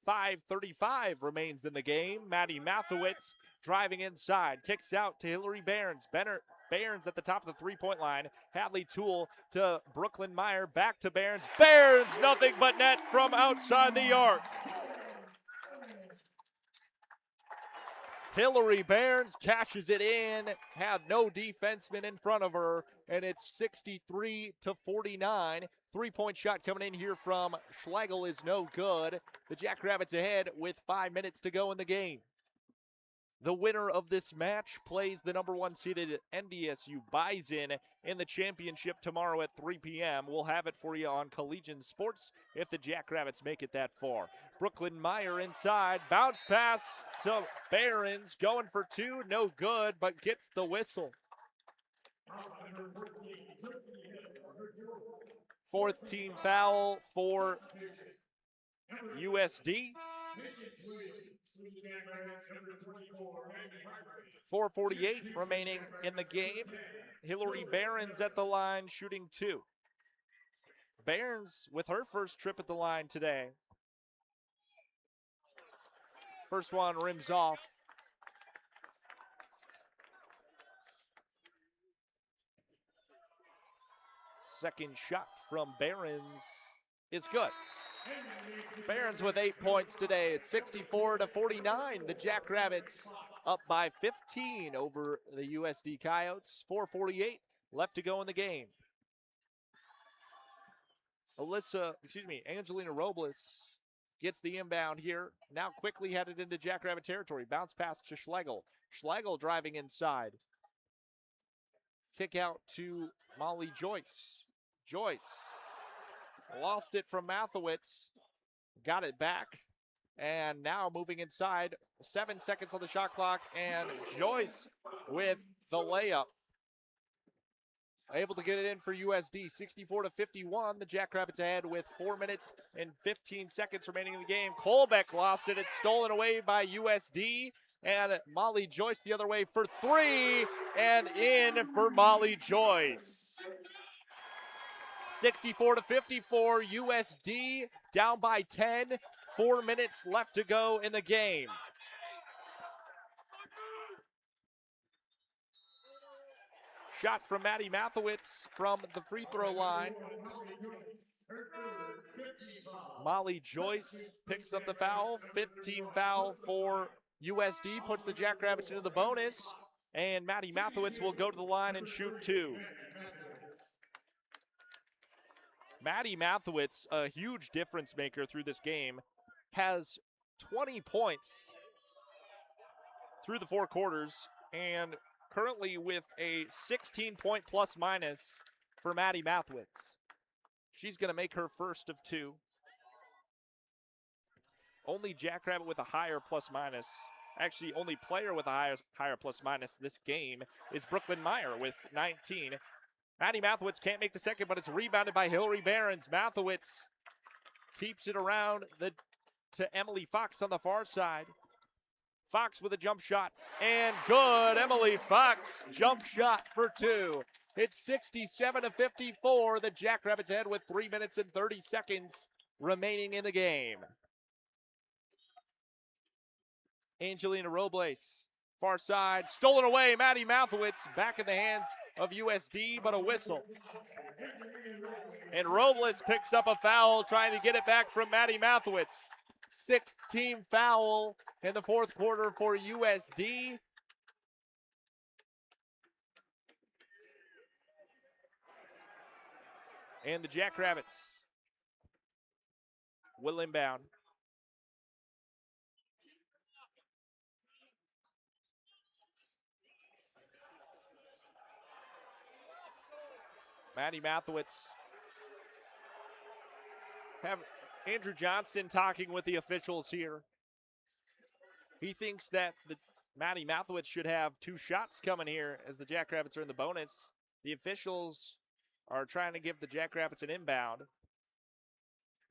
5:35 remains in the game. Maddie Mathewitz driving inside, kicks out to Hillary Behrens. Behrens at the top of the three-point line. Hadley Toole to Brooklyn Meyer, back to Behrens. Behrens, nothing but net from outside the arc. Hillary Behrens cashes it in, had no defenseman in front of her, and it's 63-49. Three-point shot coming in here from Schlegel is no good. The Jackrabbits ahead with 5 minutes to go in the game. The winner of this match plays the number 1 seeded NDSU Bison in the championship tomorrow at 3 p.m. We'll have it for you on Collegiate Sports if the Jackrabbits make it that far. Brooklyn Meyer inside, bounce pass to Behrens, going for 2, no good, but gets the whistle. 4th team foul for USD. 4:48 remaining in the game. Hillary Behrens at the line, shooting 2. Behrens with her first trip at the line today. First one rims off. Second shot from Barons is good. Barons with 8 points today. It's 64-49. The Jackrabbits up by 15 over the USD Coyotes. 4:48 left to go in the game. Angelina Robles gets the inbound here. Now quickly headed into Jackrabbit territory. Bounce pass to Schlegel. Schlegel driving inside. Kick out to Molly Joyce. Joyce lost it from Mathewitz. Got it back. And now moving inside. 7 seconds on the shot clock. And Joyce with the layup. Able to get it in for USD. 64-51. The Jackrabbits ahead with 4 minutes and 15 seconds remaining in the game. Colbeck lost it. It's stolen away by USD. And Molly Joyce the other way for 3. And in for Molly Joyce. 64-54. USD down by 10. 4 minutes left to go in the game. Shot from Maddie Mathewitz from the free throw line. Molly Joyce picks up the foul. 15 foul for USD, puts the Jackrabbits into the bonus. And Maddie Mathewitz will go to the line and shoot 2. Maddie Mathewitz, a huge difference maker through this game, has 20 points through the 4 quarters and currently with a 16-point plus minus for Maddie Mathewitz. She's going to make her first of 2. Only Jackrabbit with a higher plus minus, actually only player with a higher plus minus this game is Brooklyn Meyer with 19. Maddie Mathewitz can't make the second, but it's rebounded by Hillary Barons. Mathewitz keeps it around to Emily Fox on the far side. Fox with a jump shot, and good. Emily Fox, jump shot for 2. It's 67-54. The Jackrabbits ahead with 3 minutes and 30 seconds remaining in the game. Angelina Robles, far side, stolen away. Maddie Mathewitz back in the hands of USD, but a whistle. And Robles picks up a foul, trying to get it back from Maddie Mathewitz. 6th team foul in the 4th quarter for USD. And the Jackrabbits will inbound. Maddie Mathewitz. Have Andrew Johnston talking with the officials here. He thinks that Maddie Mathewitz should have 2 shots coming here as the Jackrabbits are in the bonus. The officials are trying to give the Jackrabbits an inbound.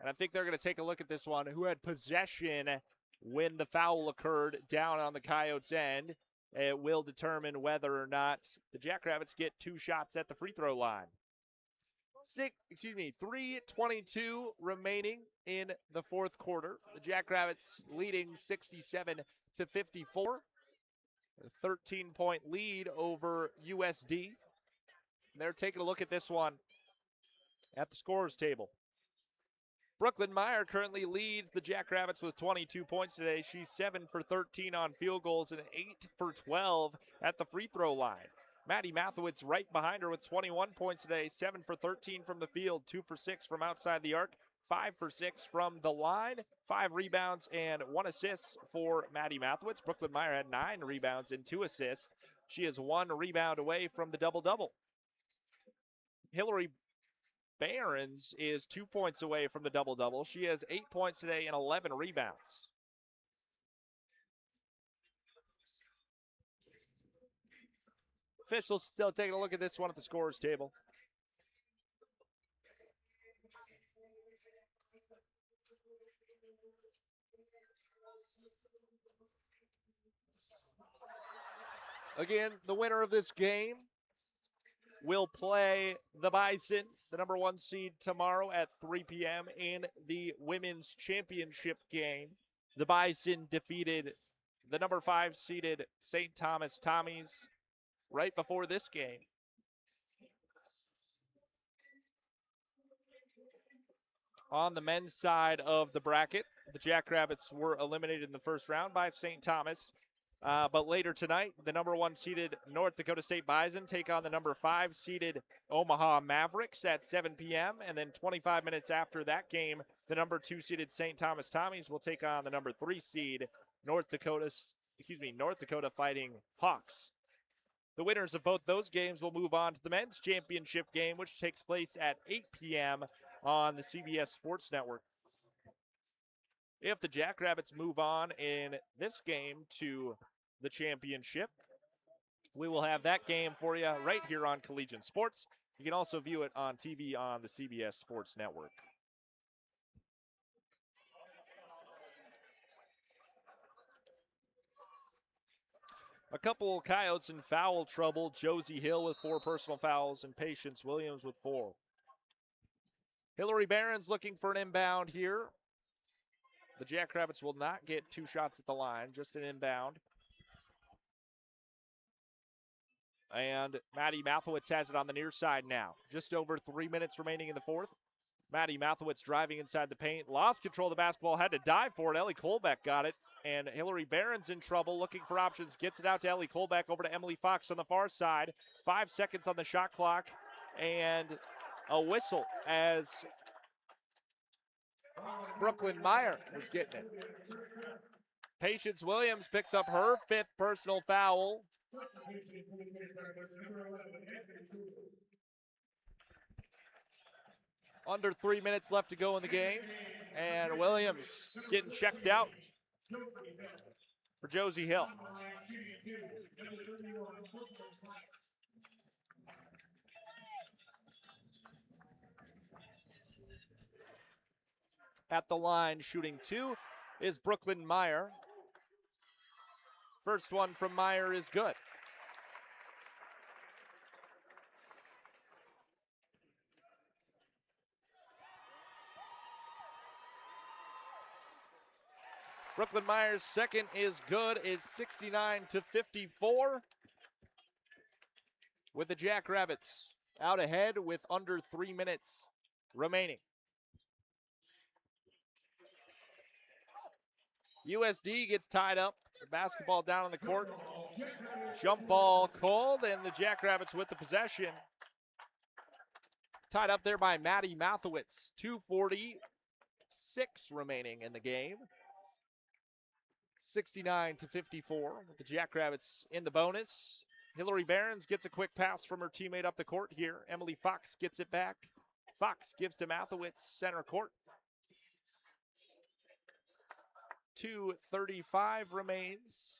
And I think they're going to take a look at this one. Who had possession when the foul occurred down on the Coyotes' end. It will determine whether or not the Jackrabbits get 2 shots at the free throw line. 3:22 remaining in the 4th quarter. The Jackrabbits leading 67-54. A 13-point lead over USD. They're taking a look at this one at the scorer's table. Brooklyn Meyer currently leads the Jackrabbits with 22 points today. She's 7 for 13 on field goals and 8 for 12 at the free throw line. Maddie Mathewitz right behind her with 21 points today, 7 for 13 from the field, 2 for 6 from outside the arc, 5 for 6 from the line, 5 rebounds and 1 assist for Maddie Mathewitz. Brooklyn Meyer had 9 rebounds and 2 assists. She is 1 rebound away from the double-double. Hillary Barons is 2 points away from the double-double. She has 8 points today and 11 rebounds. Officials still taking a look at this one at the scorer's table. Again, the winner of this game will play the Bison, the number 1 seed, tomorrow at 3 p.m. in the Women's Championship game. The Bison defeated the number 5 seeded St. Thomas Tommies right before this game. On the men's side of the bracket, the Jackrabbits were eliminated in the first round by St. Thomas. But later tonight, the number 1 seeded North Dakota State Bison take on the number 5 seeded Omaha Mavericks at 7 p.m. And then 25 minutes after that game, the number 2 seeded St. Thomas Tommies will take on the number 3 seed North Dakota Fighting Hawks. The winners of both those games will move on to the men's championship game, which takes place at 8 p.m. on the CBS Sports Network. If the Jackrabbits move on in this game to the championship, we will have that game for you right here on Collegiate Sports. You can also view it on TV on the CBS Sports Network. A couple Coyotes in foul trouble. Josie Hill with 4 personal fouls and Patience Williams with 4. Hillary Barron's looking for an inbound here. The Jackrabbits will not get 2 shots at the line, just an inbound. And Maddie Mathewitz has it on the near side now. Just over 3 minutes remaining in the fourth. Maddie Mathewitz driving inside the paint. Lost control of the basketball, had to dive for it. Ellie Colbeck got it. And Hillary Barron's in trouble, looking for options. Gets it out to Ellie Colbeck, over to Emily Fox on the far side. 5 seconds on the shot clock. And a whistle as Brooklyn Meyer was getting it. Patience Williams picks up her 5th personal foul. Under 3 minutes left to go in the game. And Williams getting checked out for Josie Hill. At the line, shooting 2 is Brooklyn Meyer. First one from Meyer is good. Brooklyn Meyer's second is good. It's 69-54. With the Jackrabbits out ahead with under 3 minutes remaining. USD gets tied up. The basketball down on the court. Jump ball called, and the Jackrabbits with the possession. Tied up there by Maddie Mathewitz. 2:46 remaining in the game. 69-54 with the Jackrabbits in the bonus. Hillary Barron's gets a quick pass from her teammate up the court here. Emily Fox gets it back. Fox gives to Mathewitz, center court. 2:35 remains.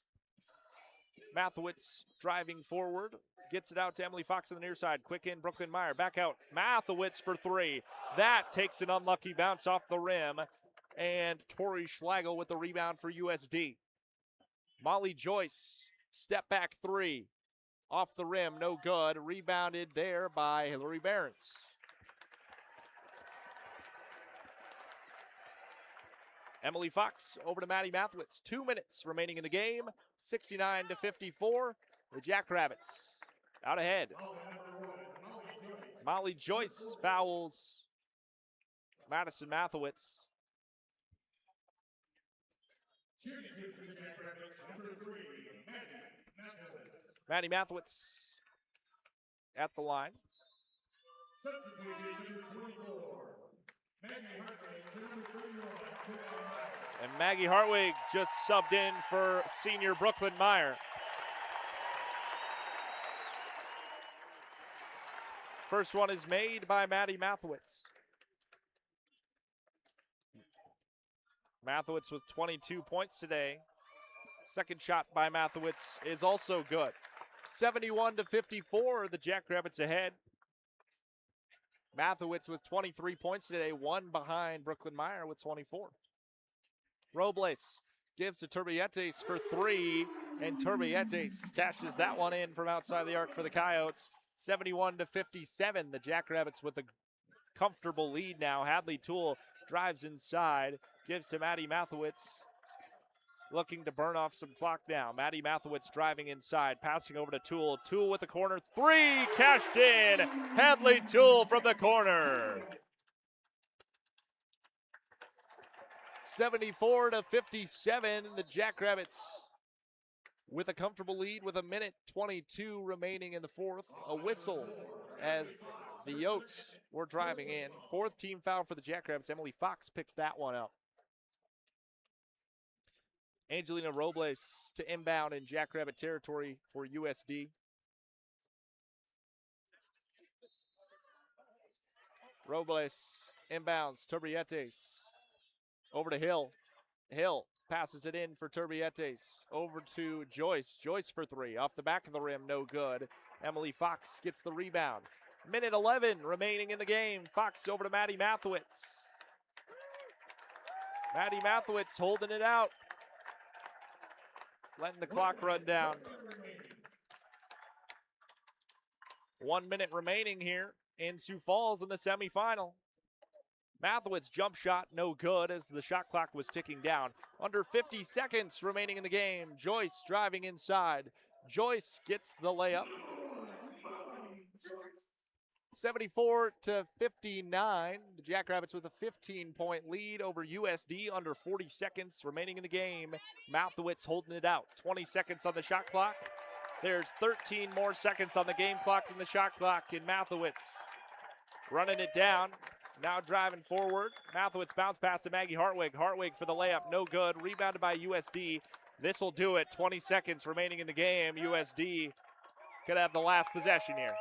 Mathewitz driving forward. Gets it out to Emily Fox on the near side. Quick in, Brooklyn Meyer. Back out. Mathewitz for 3. That takes an unlucky bounce off the rim. And Tori Schlegel with the rebound for USD. Molly Joyce, step back 3. Off the rim, no good. Rebounded there by Hillary Barron's. Emily Fox over to Maddie Mathewitz. 2 minutes remaining in the game. 69-54. The Jackrabbits out ahead. Molly Joyce fouls Madison Mathewitz. Maddie Mathewitz at the line. And Maggie Hartwig just subbed in for senior Brooklyn Meyer. First one is made by Maddie Mathewitz. Mathewitz with 22 points today. Second shot by Mathewitz is also good. 71-54, the Jackrabbits ahead. Mathewitz with 23 points today, one behind Brooklyn Meyer with 24. Robles gives to Turbietes for 3, and Turbietes cashes that one in from outside the arc for the Coyotes. 71-57, the Jackrabbits with a comfortable lead now. Hadley Toole drives inside, gives to Maddie Mathewitz. Looking to burn off some clock now. Maddie Mathewitz driving inside, passing over to Toole. Toole with the corner, 3, cashed in. Hadley Toole from the corner. 74-57, the Jackrabbits with a comfortable lead with 1:22 remaining in the fourth. A whistle as the Yotes were driving in. Fourth team foul for the Jackrabbits. Emily Fox picks that one up. Angelina Robles to inbound in Jackrabbit territory for USD. Robles inbounds, Turbietes over to Hill. Hill passes it in for Turbietes. Over to Joyce. Joyce for three. Off the back of the rim, no good. Emily Fox gets the rebound. 1:11 remaining in the game. Fox over to Maddie Mathewitz. Maddie Mathewitz holding it out. Letting the clock run down. 1 minute remaining here in Sioux Falls in the semifinal. Mathewitz jump shot, no good as the shot clock was ticking down. Under 50 seconds remaining in the game. Joyce driving inside. Joyce gets the layup. 74-59. The Jackrabbits with a 15-point lead over USD. Under 40 seconds remaining in the game. Mathewitz holding it out. 20 seconds on the shot clock. There's 13 more seconds on the game clock than the shot clock in Mathewitz. Running it down. Now driving forward. Mathewitz bounce pass to Maggie Hartwig. Hartwig for the layup, no good. Rebounded by USD. This will do it. 20 seconds remaining in the game. USD could have the last possession here.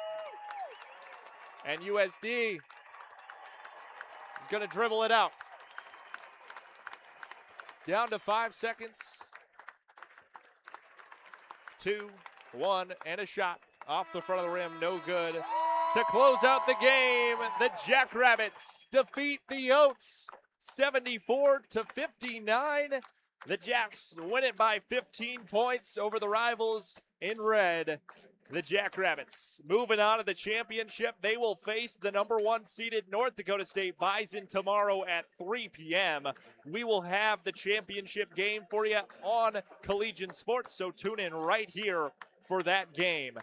And USD is going to dribble it out. Down to 5 seconds. 2, 1, and a shot off the front of the rim, no good. To close out the game, the Jackrabbits defeat the Yotes 74-59. The Jacks win it by 15 points over the rivals in red, the Jackrabbits. Moving on to the championship, they will face the #1 seeded North Dakota State Bison tomorrow at 3 p.m. We will have the championship game for you on Collegiate Sports, so tune in right here for that game.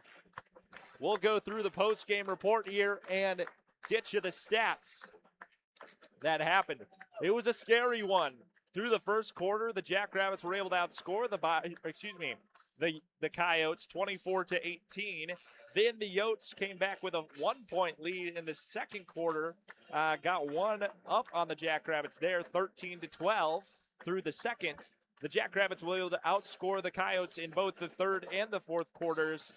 We'll go through the post-game report here and get you the stats that happened. It was a scary one. Through the first quarter, the Jackrabbits were able to outscore the Coyotes 24-18. Then the Yotes came back with a 1-point lead in the second quarter. Got one up on the Jackrabbits there, 13-12 through the second. The Jackrabbits were able to outscore the Coyotes in both the third and the fourth quarters,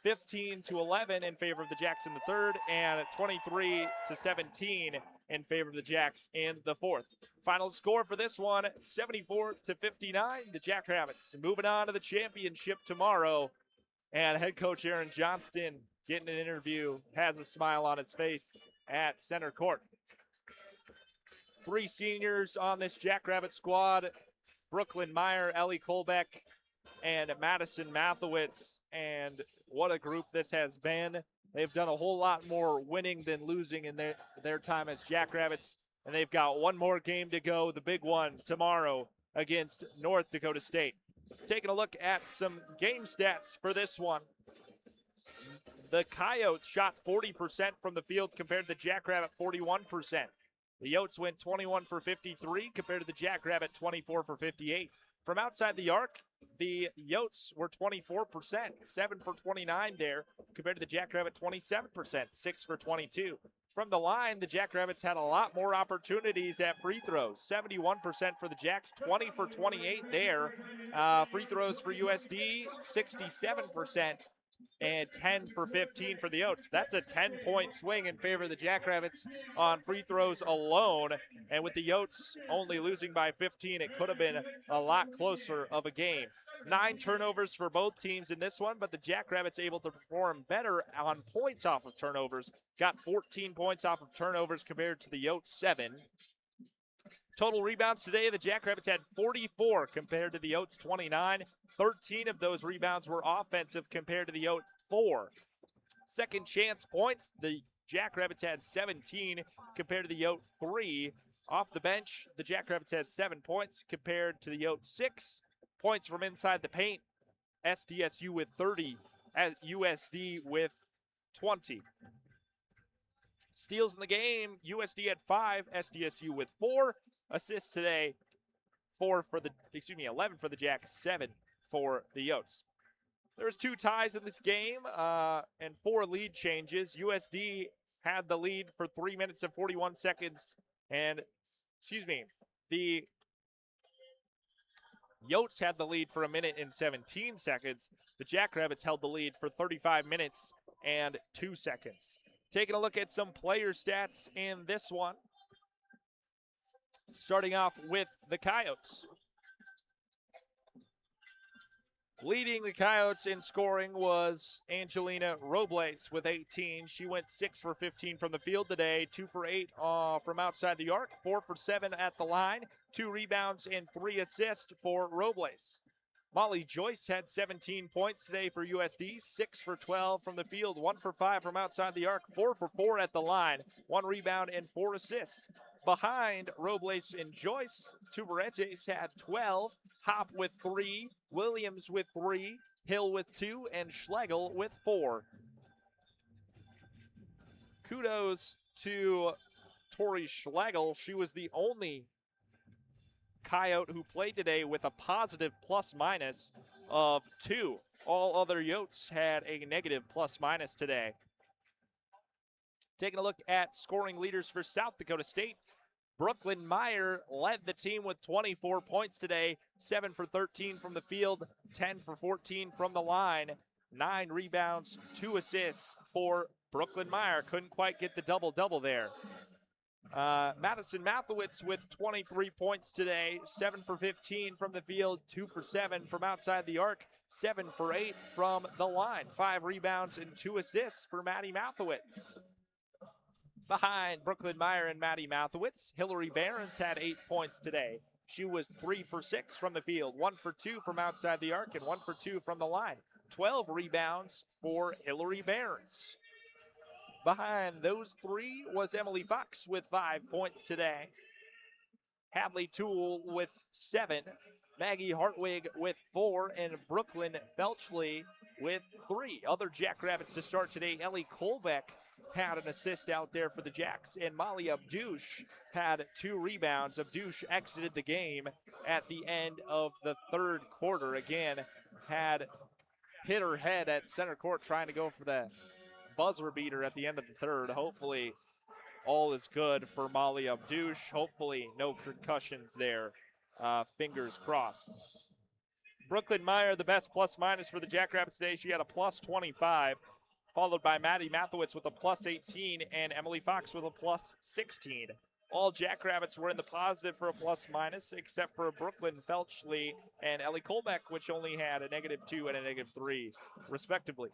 15-11 in favor of the Jacks in the third, and 23-17 in favor of the Jacks in the fourth. Final score for this one, 74-59. The Jackrabbits moving on to the championship tomorrow. And head coach Aaron Johnston getting an interview, has a smile on his face at center court. 3 seniors on this Jackrabbit squad: Brooklyn Meyer, Ellie Kolbeck, and Madison Mathewitz. And what a group this has been. They've done a whole lot more winning than losing in their time as Jackrabbits. And they've got one more game to go, the big one tomorrow against North Dakota State. Taking a look at some game stats for this one. The Coyotes shot 40% from the field compared to the Jackrabbit 41%. The Yotes went 21 for 53 compared to the Jackrabbit 24 for 58. From outside the arc, the Yotes were 24%, 7 for 29 there, compared to the Jackrabbit 27%, 6 for 22. From the line, the Jackrabbits had a lot more opportunities at free throws, 71% for the Jacks, 20 for 28 there. Free throws for USD, 67%. And 10 for 15 for the Yotes. That's a 10-point swing in favor of the Jackrabbits on free throws alone. And with the Yotes only losing by 15, it could have been a lot closer of a game. 9 turnovers for both teams in this one, but the Jackrabbits able to perform better on points off of turnovers. Got 14 points off of turnovers compared to the Yotes 7. Total rebounds today, the Jackrabbits had 44 compared to the Yotes 29. 13 of those rebounds were offensive compared to the Yotes 4. Second chance points, the Jackrabbits had 17 compared to the Yotes 3. Off the bench, the Jackrabbits had 7 points compared to the Yotes 6. Points from inside the paint, SDSU with 30, USD with 20. Steals in the game, USD had 5, SDSU with 4. Assists today, 11 for the Jacks, 7 for the Yotes. There's 2 ties in this game and 4 lead changes. USD had the lead for 3 minutes and 41 seconds. And, the Yotes had the lead for 1 minute and 17 seconds. The Jackrabbits held the lead for 35 minutes and 2 seconds. Taking a look at some player stats in this one. Starting off with the Coyotes. Leading the Coyotes in scoring was Angelina Robles with 18. She went 6 for 15 from the field today, 2 for 8 from outside the arc, 4 for 7 at the line, 2 rebounds and 3 assists for Robles. Molly Joyce had 17 points today for USD, 6 for 12 from the field, 1 for 5 from outside the arc, 4 for 4 at the line, 1 rebound and 4 assists. Behind Robles and Joyce, Tuberetes had 12, Hop with 3, Williams with 3, Hill with 2, and Schlegel with 4. Kudos to Tori Schlegel. She was the only Coyote who played today with a positive plus-minus of 2. All other Yotes had a negative plus-minus today. Taking a look at scoring leaders for South Dakota State, Brooklyn Meyer led the team with 24 points today, 7 for 13 from the field, 10 for 14 from the line, 9 rebounds, 2 assists for Brooklyn Meyer. Couldn't quite get the double-double there. Madison Mathewitz with 23 points today, 7 for 15 from the field, 2 for 7 from outside the arc, 7 for 8 from the line, 5 rebounds and 2 assists for Maddie Mathewitz. Behind Brooklyn Meyer and Maddie Mathewitz, Hillary Behrens had 8 points today. She was 3 for 6 from the field, 1 for 2 from outside the arc, and 1 for 2 from the line. 12 rebounds for Hillary Behrens. Behind those 3 was Emily Fox with 5 points today. Hadley Toole with 7, Maggie Hartwig with 4, and Brooklyn Felchley with 3. Other Jackrabbits to start today, Ellie Kolbeck had an assist out there for the Jacks, and Molly Abdouche had 2 rebounds. Abdouche exited the game at the end of the 3rd quarter. Again, had hit her head at center court trying to go for the buzzer beater at the end of the 3rd. Hopefully all is good for Molly Abdouche. Hopefully no concussions there. Fingers crossed. Brooklyn Meyer, the best plus-minus for the Jackrabbits today. She had a plus 25. Followed by Maddie Mathewitz with a plus 18 and Emily Fox with a plus 16. All Jackrabbits were in the positive for a plus-minus except for Brooklyn Felchley and Ellie Kolbeck, which only had a -2 and a -3, respectively.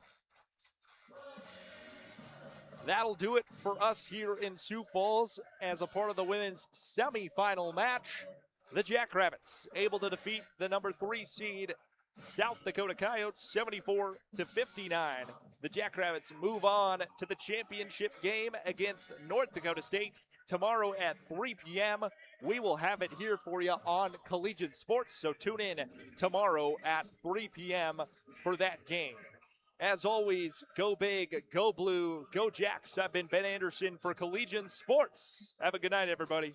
That'll do it for us here in Sioux Falls as a part of the women's semifinal match. The Jackrabbits able to defeat the number 3 seed South Dakota Coyotes 74-59. The Jackrabbits move on to the championship game against North Dakota State tomorrow at 3 p.m. We will have it here for you on Collegiate Sports, so tune in tomorrow at 3 p.m. for that game. As always, go big, go blue, go Jacks. I've been Ben Anderson for Collegiate Sports. Have a good night, everybody.